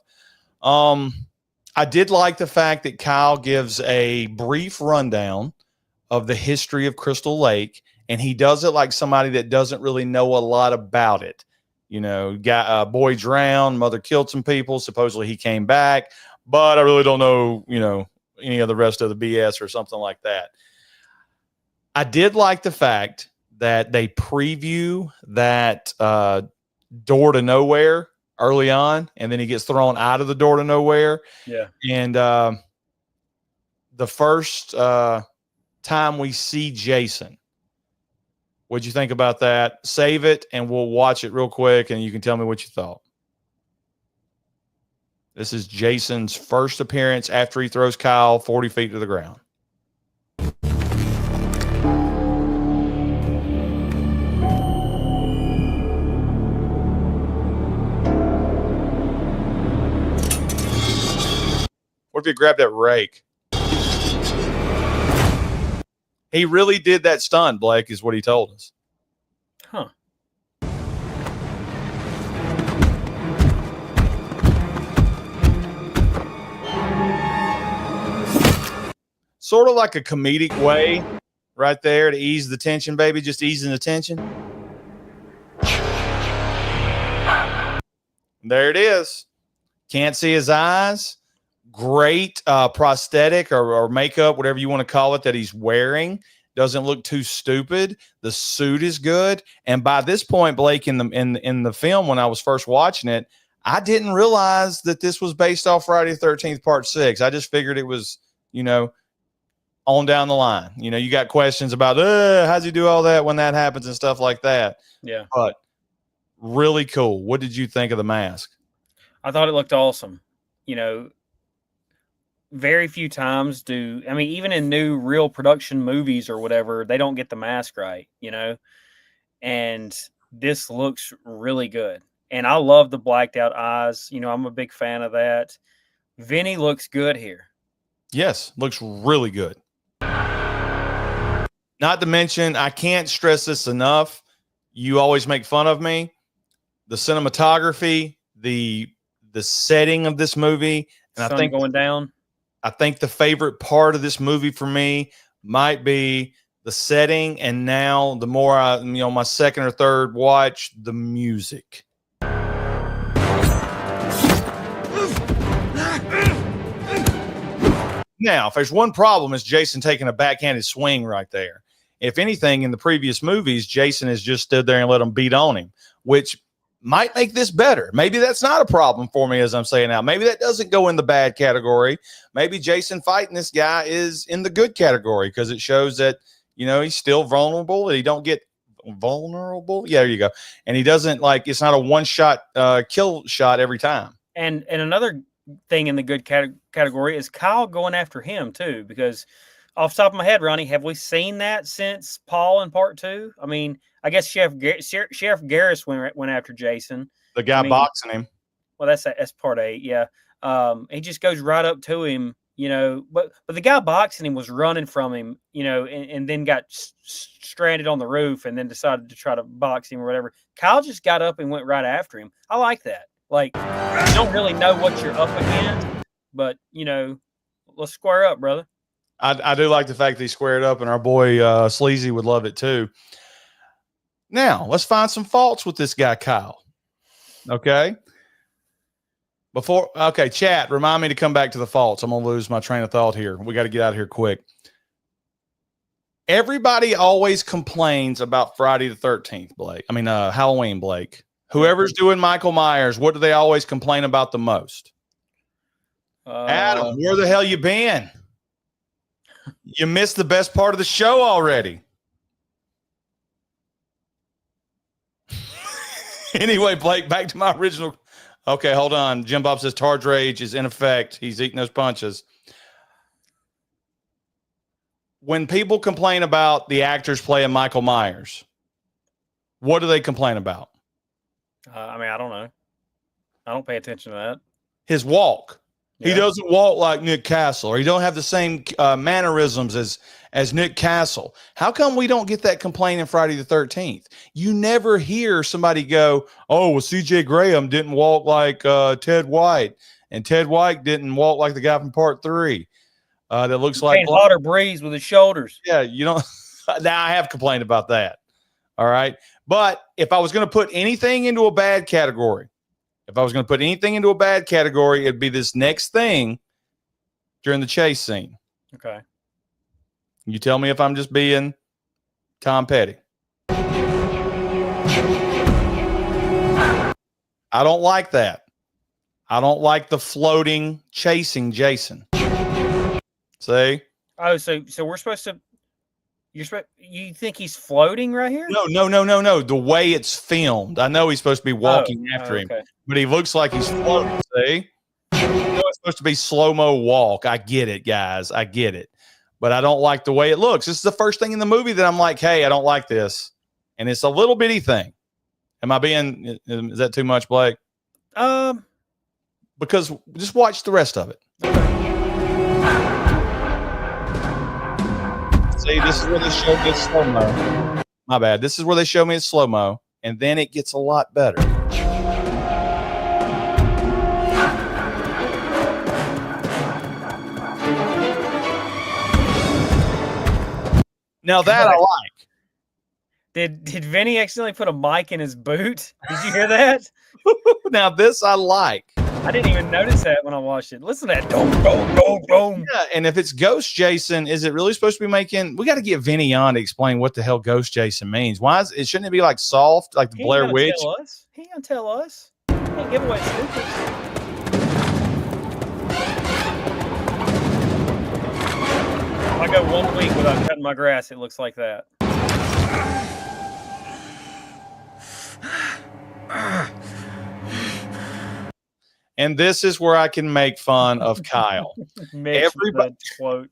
I did like the fact that Kyle gives a brief rundown of the history of Crystal Lake, and he does it like somebody that doesn't really know a lot about it. Boy drowned, mother killed some people. Supposedly he came back, but I really don't know, any of the rest of the BS or something like that. I did like the fact that they preview that door to nowhere early on, and then he gets thrown out of the door to nowhere. Yeah. And the first time we see Jason, what'd you think about that? Save it, and we'll watch it real quick, and you can tell me what you thought. This is Jason's first appearance after he throws Kyle 40 feet to the ground. What if you grabbed that rake? He really did that stunt, Blake, is what he told us. Huh. Sort of like a comedic way right there to ease the tension, baby. Just easing the tension. There it is. Can't see his eyes. Great prosthetic or makeup, whatever you want to call it, that he's wearing. Doesn't look too stupid. The suit is good. And by this point, Blake, in the film, when I was first watching it, I didn't realize that this was based off Friday the 13th Part 6. I just figured it was, on down the line. You got questions about how's he do all that when that happens and stuff like that. Yeah. But really cool. What did you think of the mask? I thought it looked awesome. Very few times even in new real production movies or whatever, they don't get the mask right, and this looks really good. And I love the blacked out eyes. I'm a big fan of that. Vinny looks good here. Yes, looks really good. Not to mention, I can't stress this enough. You always make fun of me. The cinematography, the setting of this movie, and Sun going down. I think the favorite part of this movie for me might be the setting, and now the more my second or third watch, the music. Now, if there's one problem, it's Jason taking a backhanded swing right there. If anything, in the previous movies, Jason has just stood there and let them beat on him, which might make this better. Maybe that's not a problem for me, as I'm saying now. Maybe that doesn't go in the bad category. Maybe Jason fighting this guy is in the good category because it shows that, he's still vulnerable, that he don't get vulnerable. Yeah, there you go. And he doesn't it's not a one-shot kill shot every time. And another thing in the good category is Kyle going after him too, because off the top of my head, Ronnie, have we seen that since Paul in Part 2? I mean, I guess Sheriff Garris went after Jason. The guy boxing him. Well, that's Part 8, yeah. He just goes right up to him, but the guy boxing him was running from him, and then got stranded on the roof and then decided to try to box him or whatever. Kyle just got up and went right after him. I like that. You don't really know what you're up against, but, let's square up, brother. I do like the fact that he squared up, and our boy Sleazy would love it too. Now, let's find some faults with this guy, Kyle. Okay. Okay, chat, remind me to come back to the faults. I'm going to lose my train of thought here. We got to get out of here quick. Everybody always complains about Friday the 13th, Blake. I mean, Halloween, Blake. Whoever's doing Michael Myers, what do they always complain about the most? Adam, where the hell you been? You missed the best part of the show already. Anyway, Blake, back to my original. Okay, hold on. Jim Bob says Targe Rage is in effect. He's eating those punches. When people complain about the actors playing Michael Myers, what do they complain about? I mean, I don't know. I don't pay attention to that. His walk. Yeah. He doesn't walk like Nick Castle, or he don't have the same mannerisms as Nick Castle. How come we don't get that complaint in Friday the 13th? You never hear somebody go, oh, well, CJ Graham didn't walk like Ted White, and Ted White didn't walk like the guy from Part 3. That looks like hotter breeze with his shoulders. Yeah, you know. Now I have complained about that. All right. But if I was going to put anything into a bad category, it'd be this next thing during the chase scene. Okay. You tell me if I'm just being Tom Petty. I don't like that. I don't like the floating chasing Jason. See? Oh, so we're supposed to. You think he's floating right here? No. The way it's filmed, I know he's supposed to be walking after him, but he looks like he's floating. See? It's supposed to be slow-mo walk. I get it, guys. I get it, but I don't like the way it looks. This is the first thing in the movie that I'm like, hey, I don't like this, and it's a little bitty thing. Am I being? Is that too much, Blake? Because just watch the rest of it. See, this is where they show me it's slow-mo. My bad. This is where they show me it's slow-mo, and then it gets a lot better. Now that I like. Did Vinny accidentally put a mic in his boot? Did you hear that? Now this I like. I didn't even notice that when I watched it. Listen to that. Dome. Yeah, and if it's Ghost Jason, is it really supposed to be making? We got to get Vinny on to explain what the hell Ghost Jason means. Why is it? Shouldn't it be like soft, like the Blair Witch? He ain't gonna tell us. He ain't give away secrets. If I go 1 week without cutting my grass, it looks like that. And this is where I can make fun of Kyle. Everybody quote.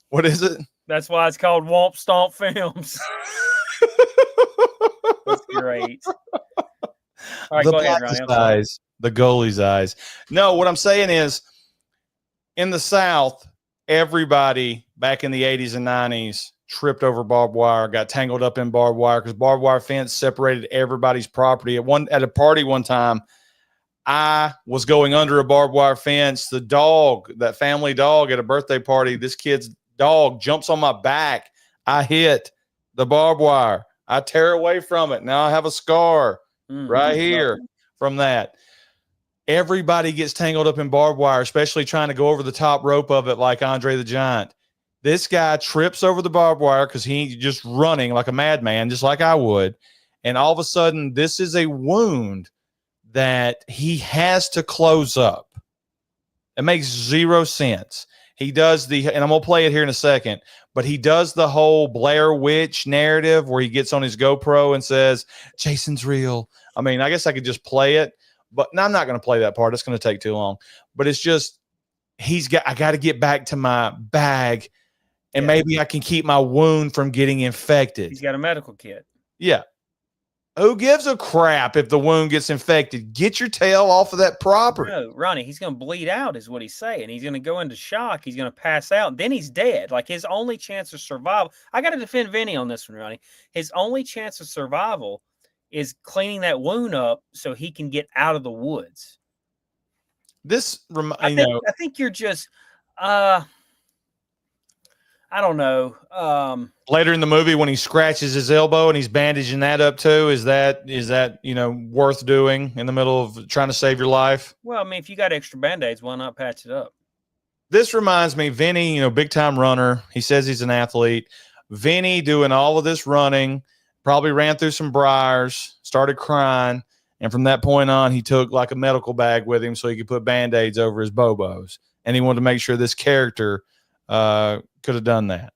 What is it? That's why it's called Womp Stomp Films. That's great. All right, the go ahead, Ronnie. eyes, the goalie's eyes. No, what I'm saying is, in the South, everybody back in the 80s and 90s tripped over barbed wire, got tangled up in barbed wire because barbed wire fence separated everybody's property. At a party one time, I was going under a barbed wire fence. The dog, that family dog at a birthday party, this kid's dog jumps on my back. I hit the barbed wire. I tear away from it. Now I have a scar right here from that. Everybody gets tangled up in barbed wire, especially trying to go over the top rope of it like Andre the Giant. This guy trips over the barbed wire because he's just running like a madman, just like I would. And all of a sudden, this is a wound that he has to close up. It makes zero sense. He does and I'm going to play it here in a second, but he does the whole Blair Witch narrative where he gets on his GoPro and says, Jason's real. I mean, I guess I could just play it, but no, I'm not going to play that part. It's going to take too long. But it's just, I got to get back to my bag and maybe I can keep my wound from getting infected. He's got a medical kit. Yeah. Who gives a crap if the wound gets infected? Get your tail off of that property. No, Ronnie, he's going to bleed out is what he's saying. He's going to go into shock. He's going to pass out. Then he's dead. Like his only chance of survival. I got to defend Vinny on this one, Ronnie. His only chance of survival is cleaning that wound up so he can get out of the woods. I think you're just I don't know. Later in the movie, when he scratches his elbow and he's bandaging that up too, is that worth doing in the middle of trying to save your life? Well, I mean, if you got extra band-aids, why not patch it up? This reminds me, Vinny, big time runner. He says he's an athlete. Vinny doing all of this running, probably ran through some briars, started crying. And from that point on, he took like a medical bag with him so he could put Band-Aids over his bobos. And he wanted to make sure this character could have done that.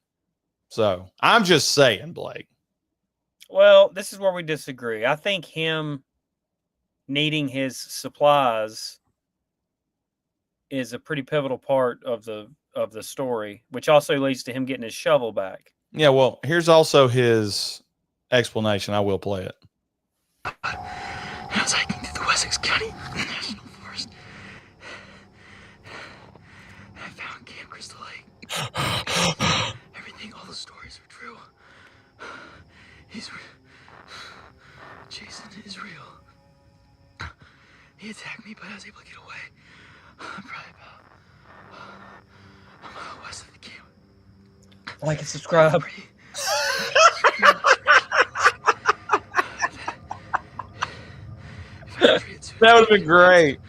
So I'm just saying, Blake. Well, this is where we disagree. I think him needing his supplies is a pretty pivotal part of the story, which also leads to him getting his shovel back. Yeah, well, here's also his explanation. I will play it. I was hiking through the Wessex County National Forest. I found Camp Crystal Lake. Everything, all the stories are true. Jason is real. He attacked me, but I was able to get away. I'm probably about a mile west of the camp. Like and subscribe. That would have been great.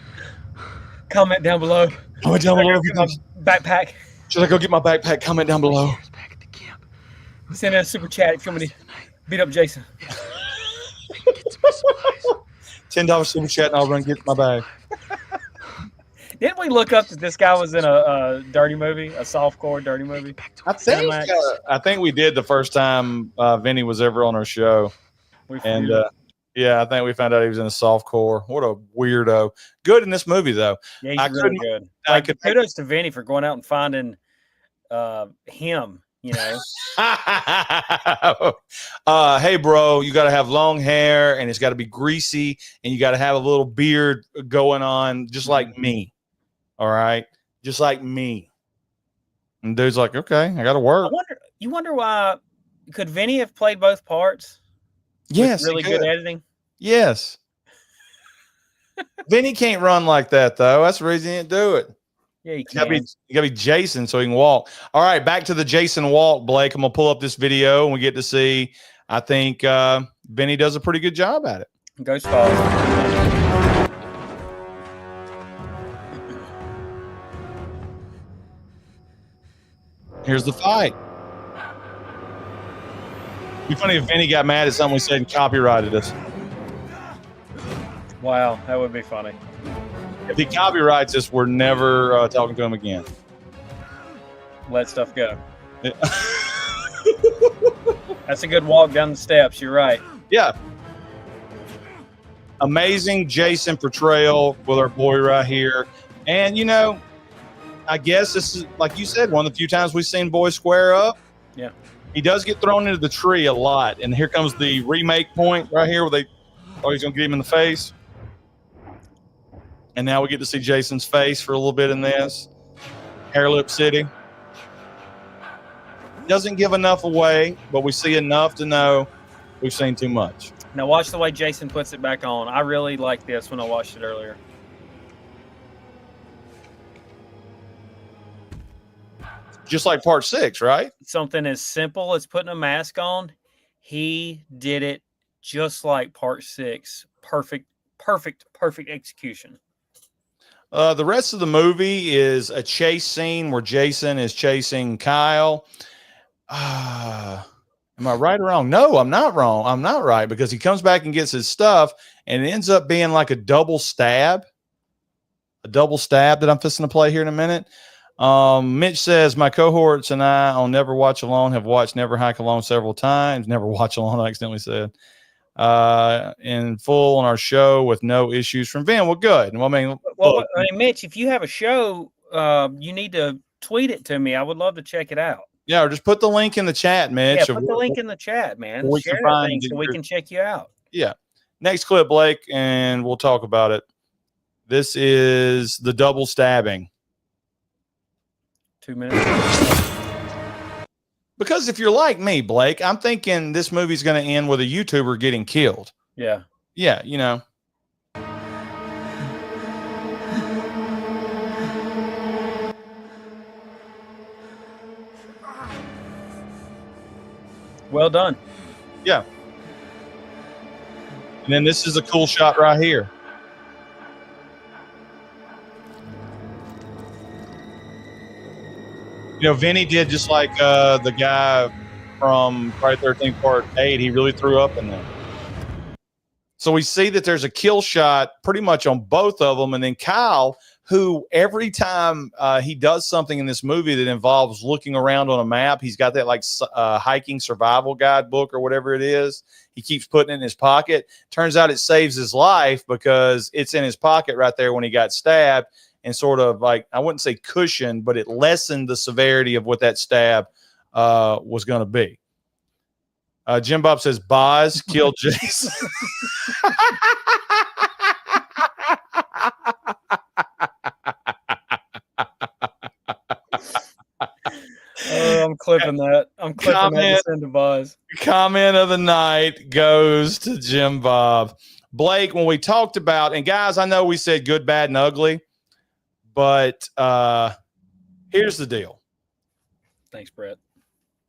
Comment down below. Comment down below. Backpack. Should I go get my backpack? Comment down below. Send in a super chat if you want me to beat up Jason. $10 super chat and I'll run get my bag. Didn't we look up that this guy was in a dirty movie, a softcore dirty movie? I think we did the first time Vinny was ever on our show. Yeah, I think we found out he was in a softcore. What a weirdo. Good in this movie, though. Yeah, he's really good. Kudos to Vinny for going out and finding him, Hey, bro, you got to have long hair, and it's got to be greasy, and you got to have a little beard going on, just like me. All right? Just like me. And dude's like, okay, I got to work. You wonder why. Could Vinny have played both parts? Yes. Really good editing? Yes. Vinny can't run like that, though. That's the reason he didn't do it. Yeah, you can. You got to be Jason so he can walk. All right, back to the Jason walk, Blake. I'm going to pull up this video, and we get to see, I think Vinny does a pretty good job at it. Ghost Falls. Here's the fight. It'd be funny if Vinny got mad at something we said and copyrighted us. Wow, that would be funny. If he copyrights us, we're never talking to him again. Let stuff go. That's a good walk down the steps. You're right. Yeah. Amazing Jason portrayal with our boy right here. And, I guess this is, like you said, one of the few times we've seen boys square up. Yeah. He does get thrown into the tree a lot. And here comes the remake point right here where he's going to get him in the face. And now we get to see Jason's face for a little bit in this. Hairlip City. Doesn't give enough away, but we see enough to know we've seen too much. Now watch the way Jason puts it back on. I really like this when I watched it earlier. Just like part 6, right? Something as simple as putting a mask on. He did it just like part 6. Perfect execution. The rest of the movie is a chase scene where Jason is chasing Kyle. Am I right or wrong? No, I'm not wrong. I'm not right, because he comes back and gets his stuff, and it ends up being like a double stab. A double stab that I'm fixing to play here in a minute. Mitch says, my cohorts and I on Never Watch Alone have watched Never Hike Alone several times. Never Watch Alone, I accidentally said. In full on our show with no issues from Vin. Well, good. Well, Mitch, if you have a show, you need to tweet it to me. I would love to check it out. Yeah, or just put the link in the chat, Mitch. Yeah, put the link in the chat, man. Share things so we can check you out. Yeah. Next clip, Blake, and we'll talk about it. This is the double stabbing. 2 minutes. Because if you're like me, Blake, I'm thinking this movie's going to end with a YouTuber getting killed. Yeah. Yeah, Well done. Yeah. And then this is a cool shot right here. You know, Vinny did just like the guy from Friday the 13th Part 8. He really threw up in there. So we see that there's a kill shot pretty much on both of them. And then Kyle, who every time he does something in this movie that involves looking around on a map, he's got that like hiking survival guide book or whatever it is. He keeps putting it in his pocket. Turns out it saves his life because it's in his pocket right there when he got stabbed. And sort of like, I wouldn't say cushion, but it lessened the severity of what that stab was going to be. Jim Bob says, Boz killed Jason. I'm clipping that. I'm clipping that to send to Boz. Comment of the night goes to Jim Bob. Blake, when we talked about, and guys, I know we said good, bad, and ugly. But here's the deal. Thanks, Brett.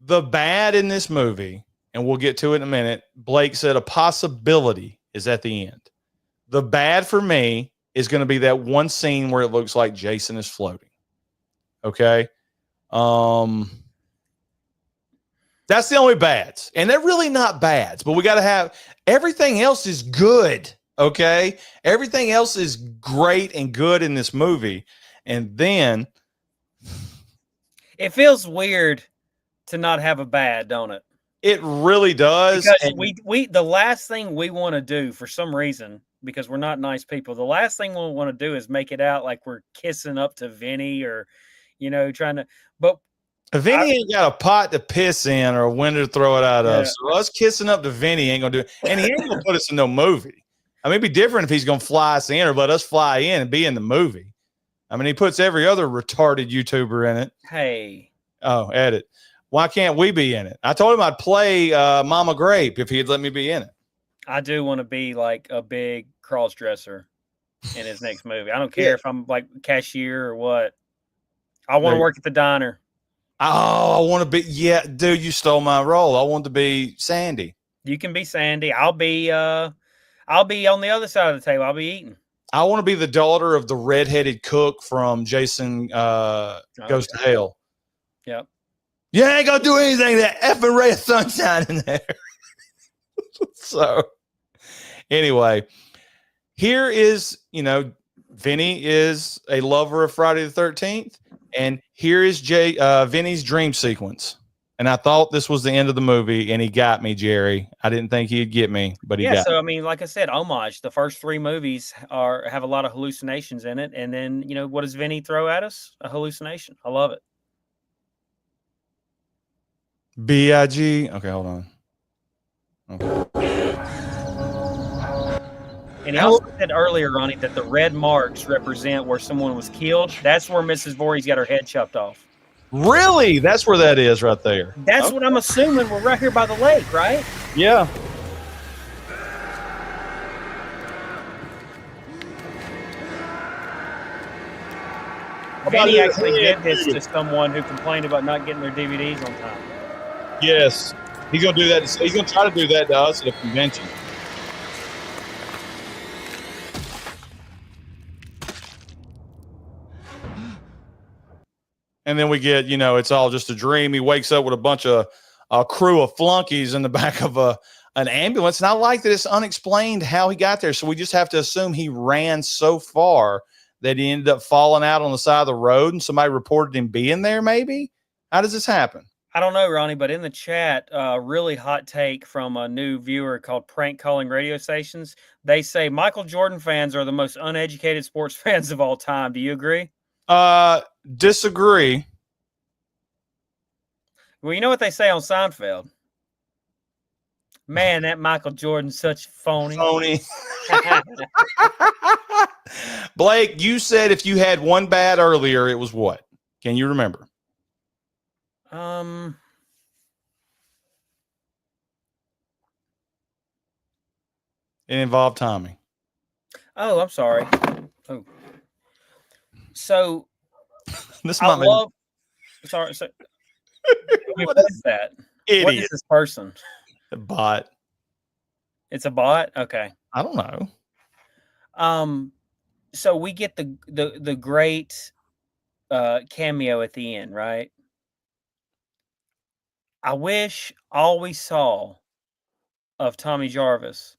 The bad in this movie, and we'll get to it in a minute, Blake said a possibility is at the end. The bad for me is going to be that one scene where it looks like Jason is floating. Okay? That's the only bads. And they're really not bads, but we got to have everything else is good. Okay. Everything else is great and good in this movie. And then it feels weird to not have a bad, don't it? It really does. Because we the last thing we want to do for some reason, because we're not nice people, the last thing we want to do is make it out like we're kissing up to Vinny or, you know, trying to, but Vinny ain't got a pot to piss in or a window to throw it out of. So us kissing up to Vinny ain't going to do it. And he ain't going to put us in no movie. I mean, it'd be different if he's going to fly us in or let us fly in and be in the movie. I mean, he puts every other retarded YouTuber in it. Hey. Oh, edit. Why can't we be in it? I told him I'd play Mama Grape if he'd let me be in it. I do want to be like a big cross-dresser in his next movie. I don't care if I'm like cashier or what. I want to work at the diner. Oh, I want to be. Yeah, dude, you stole my role. I want to be Sandy. You can be Sandy. I'll be on the other side of the table. I'll be eating. I want to be the daughter of the redheaded cook from Jason Goes to Hell. Yep. You ain't gonna do anything. That effing ray of sunshine in there. So, anyway, here is, you know, Vinny is a lover of Friday the 13th, and here is Vinny's dream sequence. And I thought this was the end of the movie, and he got me, Jerry. I didn't think he'd get me, but he got me. So, I mean, like I said, homage. The first three movies have a lot of hallucinations in it. And then, you know, what does Vinny throw at us? A hallucination. I love it. B.I.G. Okay, hold on. Okay. And he also said earlier, Ronnie, that the red marks represent where someone was killed. That's where Mrs. Voorhees got her head chopped off. Really? That's where that is right there. That's what I'm assuming. We're right here by the lake, right? Yeah. Vinny actually did this to someone who complained about not getting their DVDs on time. Yes. He's going to do that. He's going to try to do that to us at a convention. And then we get, you know, it's all just a dream. He wakes up with a bunch of a crew of flunkies in the back of an ambulance. And I like that it's unexplained how he got there. So we just have to assume he ran so far that he ended up falling out on the side of the road and somebody reported him being there, maybe? How does this happen? I don't know, Ronnie, but in the chat, really hot take from a new viewer called Prank Calling Radio Stations. They say Michael Jordan fans are the most uneducated sports fans of all time. Do you agree? Disagree. Well, you know what they say on Seinfeld? Man, that Michael Jordan's such phony. Phony. Blake, you said if you had one bad earlier, it was what? Can you remember? It involved Tommy. Oh, I'm sorry. Oh. So this I love. Sorry. So, what is that? What is Idiot. this person? Bot. It's a bot. Okay. I don't know. So we get the great cameo at the end, right? I wish all we saw of Tommy Jarvis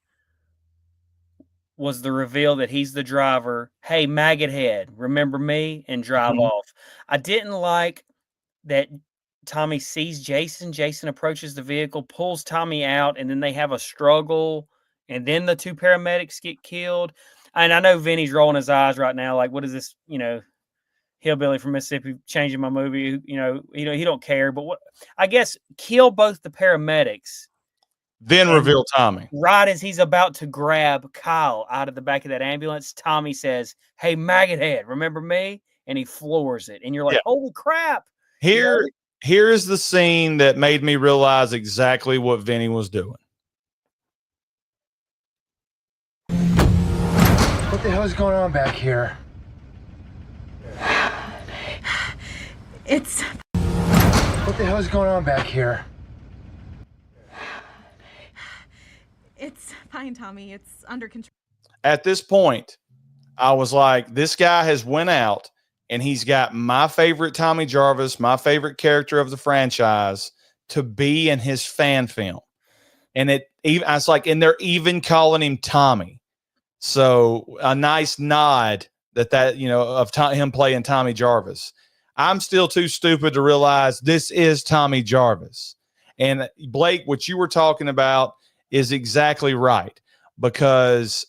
was the reveal that he's the driver. Hey, maggot head, remember me? And drive off. I didn't like that Tommy sees Jason. Jason approaches the vehicle, pulls Tommy out, and then they have a struggle. And then the two paramedics get killed. And I know Vinny's rolling his eyes right now, like, what is this, hillbilly from Mississippi changing my movie? He don't care. But what I guess kill both the paramedics. Then reveal Tommy. Right as he's about to grab Kyle out of the back of that ambulance, Tommy says, "Hey, maggot head, remember me?" And he floors it. And you're like, "Holy crap." Here's the scene that made me realize exactly what Vinny was doing. What the hell is going on back here? It's... What the hell is going on back here? It's fine, Tommy. It's under control. At this point, I was like, this guy has went out and he's got my favorite Tommy Jarvis, my favorite character of the franchise, to be in his fan film. And I was like, and they're even calling him Tommy. So a nice nod of him playing Tommy Jarvis. I'm still too stupid to realize this is Tommy Jarvis. And Blake, what you were talking about is exactly right, because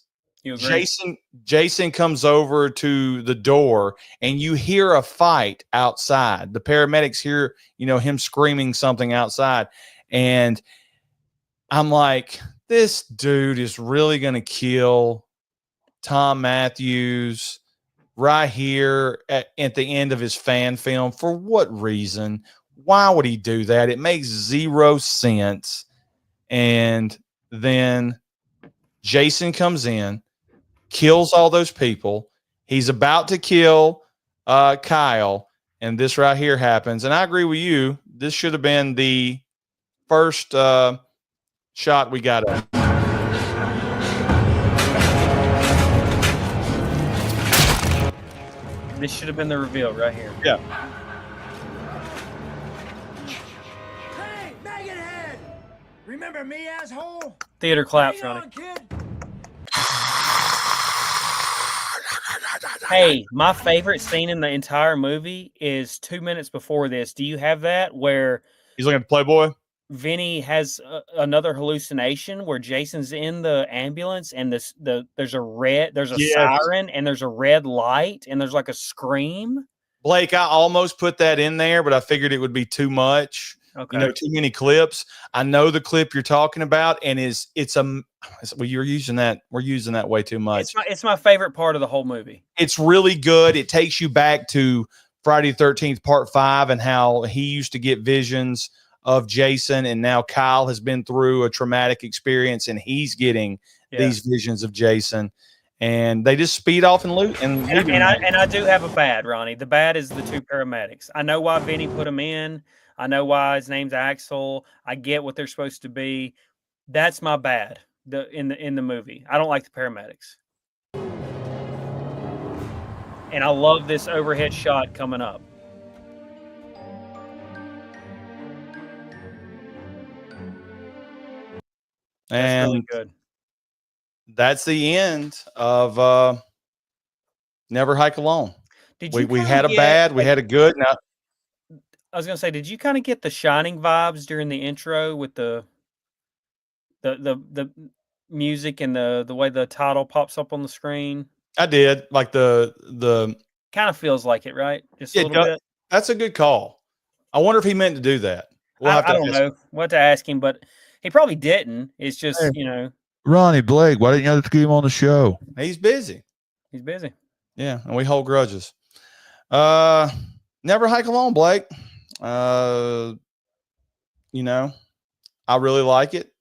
Jason comes over to the door and you hear a fight outside. The paramedics hear, him screaming something outside. And I'm like, this dude is really going to kill Tom Matthews right here at the end of his fan film. For what reason? Why would he do that? It makes zero sense. And then Jason comes in, kills all those people. He's about to kill Kyle, and this right here happens. And I agree with you. This should have been the first shot we got of. This should have been the reveal right here. Yeah. Hey, maggot head! Remember me, asshole? Theater claps, Ronnie. Hey, my favorite scene in the entire movie is 2 minutes before this. Do you have that where he's looking at Playboy? Vinny has another hallucination where Jason's in the ambulance and there's a siren and there's a red light and there's like a scream. Blake, I almost put that in there, but I figured it would be too much. Okay. Too many clips. I know the clip you're talking about, and you're using that. We're using that way too much. It's my favorite part of the whole movie. It's really good. It takes you back to Friday the 13th Part 5 and how he used to get visions of Jason, and now Kyle has been through a traumatic experience and he's getting these visions of Jason, and they just speed off and loot. And I do have a bad, Ronnie. The bad is the two paramedics. I know why Vinny put them in. I know why his name's Axel. I get what they're supposed to be. That's my bad. In the movie, I don't like the paramedics, and I love this overhead shot coming up. That's really good. That's the end of Never Hike Alone. We had a bad, we had a good. Now, I was gonna say, did you kind of get the Shining vibes during the intro with the music and the way the title pops up on the screen? I did. Like the kind of feels like it, right? Just a little bit. That's a good call. I wonder if he meant to do that. I don't know what to ask him, but he probably didn't. It's just, Ronnie, Blake, why didn't you just get him on the show? He's busy. He's busy. Yeah, and we hold grudges. Never Hike Alone, Blake. I really like it.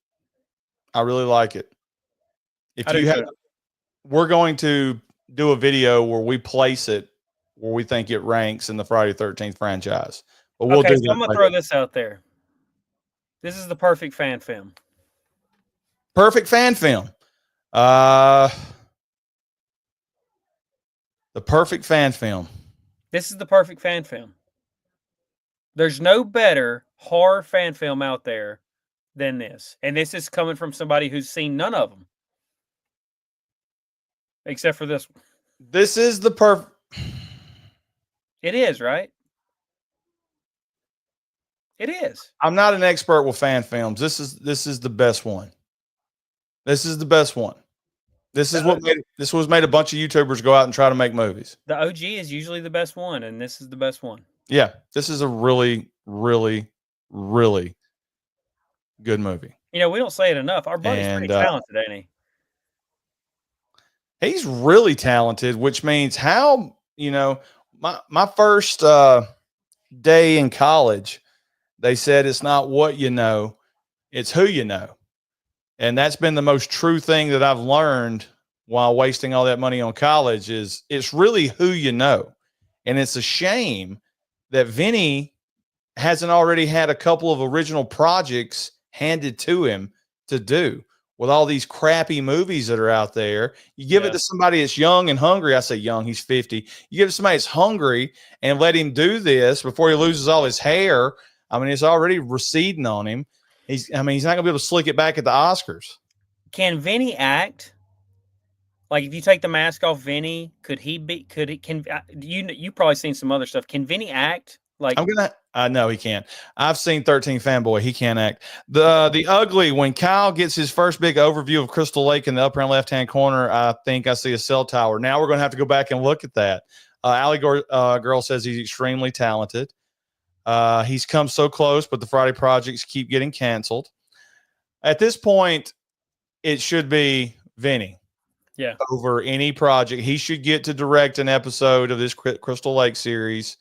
We're going to do a video where we place it where we think it ranks in the Friday the 13th franchise. But we'll do that. I'm gonna throw this out there. This is the perfect fan film. Perfect fan film. The perfect fan film. This is the perfect fan film. There's no better horror fan film out there than this. And this is coming from somebody who's seen none of them. Except for this one. This is the perfect. It is, right? It is. I'm not an expert with fan films. This is the best one. This is the best one. This was made a bunch of YouTubers go out and try to make movies. The OG is usually the best one, and this is the best one. Yeah, this is a really, really, really good movie. You know, we don't say it enough. Our buddy's pretty talented, ain't he? He's really talented, which means how, you know, my first day in college, they said it's not what you know, it's who you know. And that's been the most true thing that I've learned while wasting all that money on college is it's really who you know. And it's a shame that Vinny hasn't already had a couple of original projects handed to him to do with all these crappy movies that are out there. You give it to somebody that's young and hungry. I say young, he's 50. You give it to somebody that's hungry and let him do this before he loses all his hair. I mean, it's already receding on him. He's not going to be able to slick it back at the Oscars. Can Vinny act? Like, if you take the mask off Vinny, you probably seen some other stuff. Can Vinny act? Like, no, he can't. I've seen 13 Fanboy. He can't act. The Ugly, when Kyle gets his first big overview of Crystal Lake in the upper and left-hand corner, I think I see a cell tower. Now we're going to have to go back and look at that. Allie Girl says he's extremely talented. He's come so close, but the Friday projects keep getting canceled. At this point, it should be Vinny. Yeah. Over any project. He should get to direct an episode of this Crystal Lake series.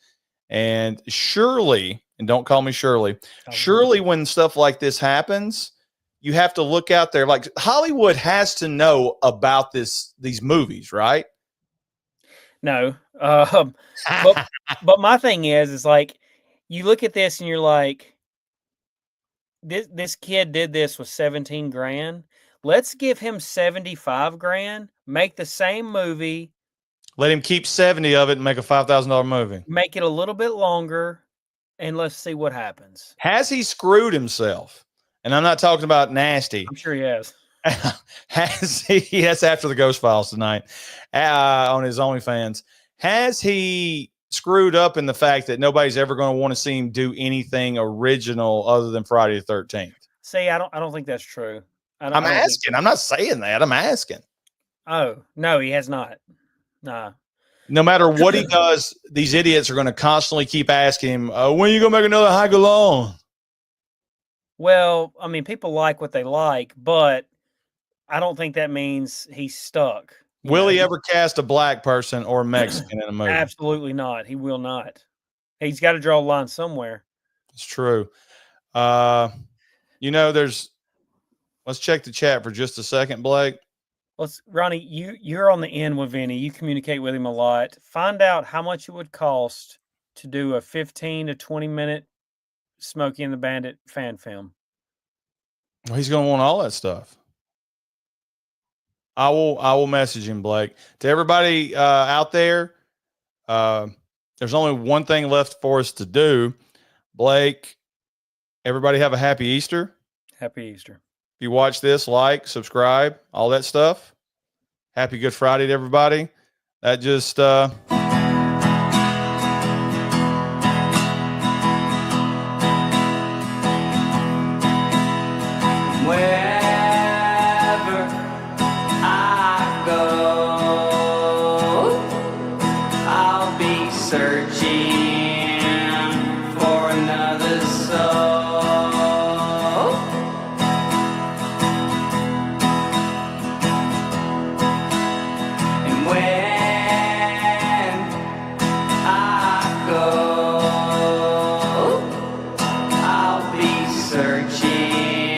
And surely, and don't call me Shirley, surely when stuff like this happens, you have to look out there. Like, Hollywood has to know about these movies, right? No. But my thing is like, you look at this and you're like, this kid did this with 17 grand. Let's give him 75 grand, make the same movie. Let him keep 70 of it and make a $5,000 movie. Make it a little bit longer, and let's see what happens. Has he screwed himself? And I'm not talking about nasty. I'm sure he has. Has he? That's after the Ghost Files tonight on his OnlyFans. Has he screwed up in the fact that nobody's ever going to want to see him do anything original other than Friday the 13th? See, I don't think that's true. I'm asking. I'm not saying that. I'm asking. Oh, no, he has not. Nah. No matter what he does, these idiots are going to constantly keep asking him, when are you going to make another Hike Alone? Well, I mean, people like what they like, but I don't think that means he's stuck. Will he ever cast a black person or Mexican in a movie? Absolutely not. He will not. He's got to draw a line somewhere. It's true. Let's check the chat for just a second, Blake. Ronnie, you're on the end with Vinny. You communicate with him a lot. Find out how much it would cost to do a 15 to 20 minute Smokey and the Bandit fan film. Well, he's going to want all that stuff. I will message him, Blake. To everybody out there, there's only one thing left for us to do. Blake, everybody have a happy Easter. Happy Easter. If you watch this, like, subscribe, all that stuff. Happy Good Friday to everybody. That just